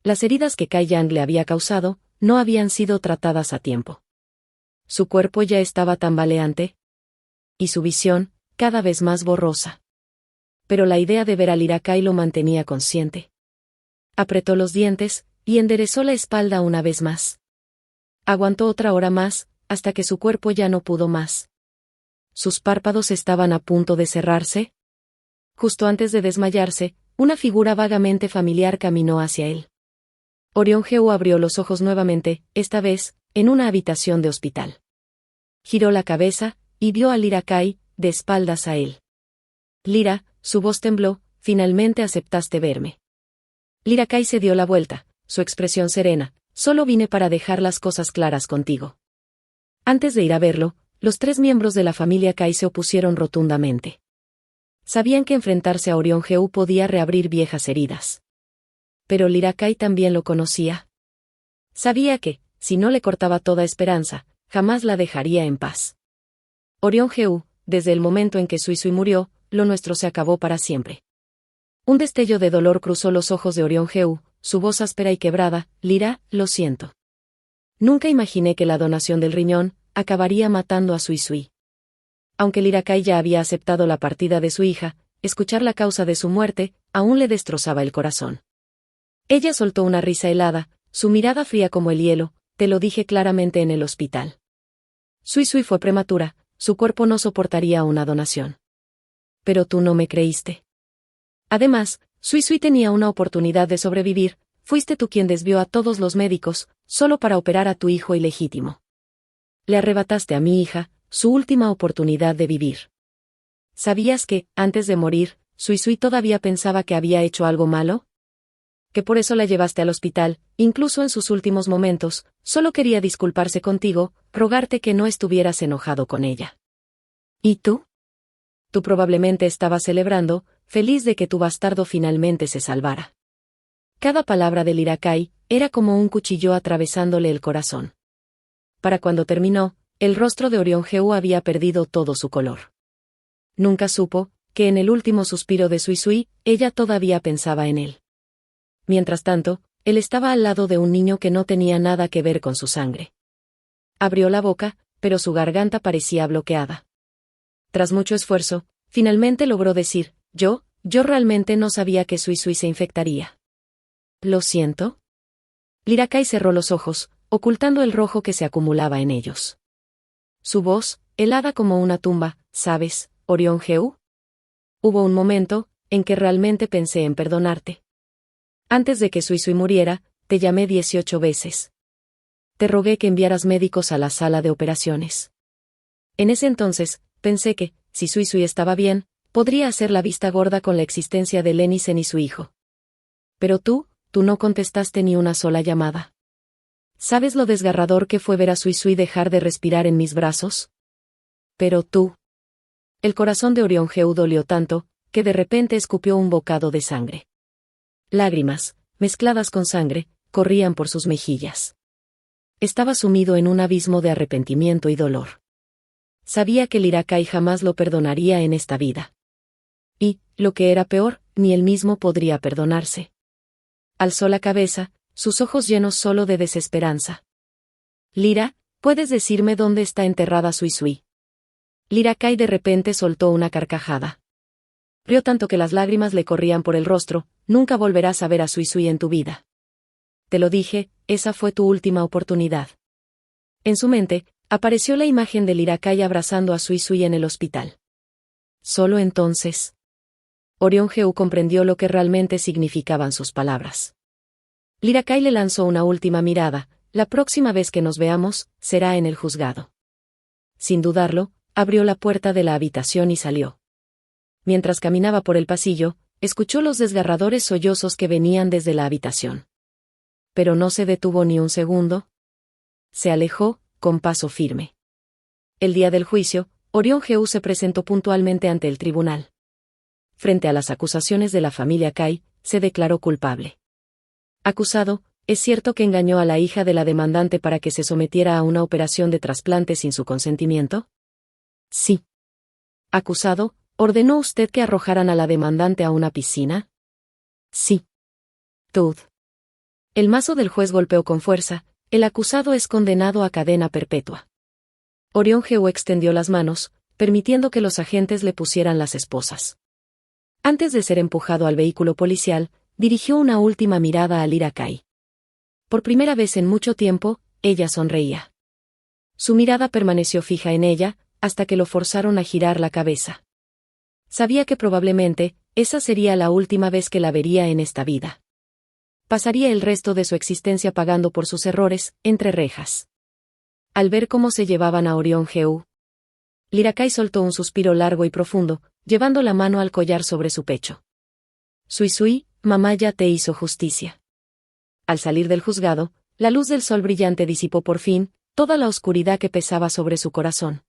Las heridas que Kai Yang le había causado, no habían sido tratadas a tiempo. Su cuerpo ya estaba tambaleante. Y su visión, cada vez más borrosa. Pero la idea de ver a Lirakai lo mantenía consciente. Apretó los dientes, y enderezó la espalda una vez más. Aguantó otra hora más, hasta que su cuerpo ya no pudo más. Sus párpados estaban a punto de cerrarse. Justo antes de desmayarse, una figura vagamente familiar caminó hacia él. Orion-Heu abrió los ojos nuevamente, esta vez, en una habitación de hospital. Giró la cabeza, y vio a Lirakai, de espaldas a él. Lyra, su voz tembló, finalmente aceptaste verme. Lirakai se dio la vuelta, su expresión serena, solo vine para dejar las cosas claras contigo. Antes de ir a verlo, los 3 miembros de la familia Kai se opusieron rotundamente. Sabían que enfrentarse a Orion-Heu podía reabrir viejas heridas. Pero Lirakai también lo conocía. Sabía que, si no le cortaba toda esperanza, jamás la dejaría en paz. Orion-Heu, desde el momento en que Sui murió, lo nuestro se acabó para siempre. Un destello de dolor cruzó los ojos de Orion-Heu, su voz áspera y quebrada, Lyra, lo siento. Nunca imaginé que la donación del riñón acabaría matando a Sui. Aunque Lirakai ya había aceptado la partida de su hija, escuchar la causa de su muerte aún le destrozaba el corazón. Ella soltó una risa helada, su mirada fría como el hielo, te lo dije claramente en el hospital. Sui fue prematura, su cuerpo no soportaría una donación. Pero tú no me creíste. Además, Sui tenía una oportunidad de sobrevivir, fuiste tú quien desvió a todos los médicos, solo para operar a tu hijo ilegítimo. Le arrebataste a mi hija, su última oportunidad de vivir. ¿Sabías que, antes de morir, Sui todavía pensaba que había hecho algo malo? Que por eso la llevaste al hospital, incluso en sus últimos momentos, solo quería disculparse contigo, rogarte que no estuvieras enojado con ella. ¿Y tú? Tú probablemente estabas celebrando, feliz de que tu bastardo finalmente se salvara. Cada palabra de Lirakai era como un cuchillo atravesándole el corazón. Para cuando terminó, el rostro de Orion-Heu había perdido todo su color. Nunca supo que en el último suspiro de Sui, ella todavía pensaba en él. Mientras tanto, él estaba al lado de un niño que no tenía nada que ver con su sangre. Abrió la boca, pero su garganta parecía bloqueada. Tras mucho esfuerzo, finalmente logró decir, yo realmente no sabía que Sui se infectaría. ¿Lo siento? Lirakai cerró los ojos, ocultando el rojo que se acumulaba en ellos. Su voz, helada como una tumba, ¿sabes, Orion-Heu? Hubo un momento en que realmente pensé en perdonarte. Antes de que Sui muriera, te llamé 18 veces. Te rogué que enviaras médicos a la sala de operaciones. En ese entonces, pensé que, si Sui estaba bien, podría hacer la vista gorda con la existencia de Lenisen y su hijo. Pero tú no contestaste ni una sola llamada. ¿Sabes lo desgarrador que fue ver a Sui dejar de respirar en mis brazos? Pero tú. El corazón de Orion-Heu dolió tanto, que de repente escupió un bocado de sangre. Lágrimas, mezcladas con sangre, corrían por sus mejillas. Estaba sumido en un abismo de arrepentimiento y dolor. Sabía que Lirakai jamás lo perdonaría en esta vida. Y, lo que era peor, ni él mismo podría perdonarse. Alzó la cabeza, sus ojos llenos solo de desesperanza. Lyra, ¿puedes decirme dónde está enterrada Sui Sui? Lyra Kai de repente soltó una carcajada. Rió tanto que las lágrimas le corrían por el rostro. Nunca volverás a ver a Sui Sui en tu vida. Te lo dije, esa fue tu última oportunidad. En su mente, apareció la imagen de Lyra Kai abrazando a Sui Sui en el hospital. Solo entonces, Orion Geu comprendió lo que realmente significaban sus palabras. Lyra Kai le lanzó una última mirada. La próxima vez que nos veamos, será en el juzgado. Sin dudarlo, abrió la puerta de la habitación y salió. Mientras caminaba por el pasillo, escuchó los desgarradores sollozos que venían desde la habitación. Pero no se detuvo ni un segundo. Se alejó, con paso firme. El día del juicio, Orion Geu se presentó puntualmente ante el tribunal. Frente a las acusaciones de la familia Kai, se declaró culpable. Acusado, ¿es cierto que engañó a la hija de la demandante para que se sometiera a una operación de trasplante sin su consentimiento? Sí. Acusado, ¿ordenó usted que arrojaran a la demandante a una piscina? Sí. Tud. El mazo del juez golpeó con fuerza. El acusado es condenado a cadena perpetua. Orion Geu extendió las manos, permitiendo que los agentes le pusieran las esposas. Antes de ser empujado al vehículo policial, dirigió una última mirada a Lyra Kai. Por primera vez en mucho tiempo, ella sonreía. Su mirada permaneció fija en ella, hasta que lo forzaron a girar la cabeza. Sabía que probablemente, esa sería la última vez que la vería en esta vida. Pasaría el resto de su existencia pagando por sus errores, entre rejas. Al ver cómo se llevaban a Orion Geu, Lyra Kai soltó un suspiro largo y profundo, llevando la mano al collar sobre su pecho. Sui Sui, mamá ya te hizo justicia. Al salir del juzgado, la luz del sol brillante disipó por fin toda la oscuridad que pesaba sobre su corazón.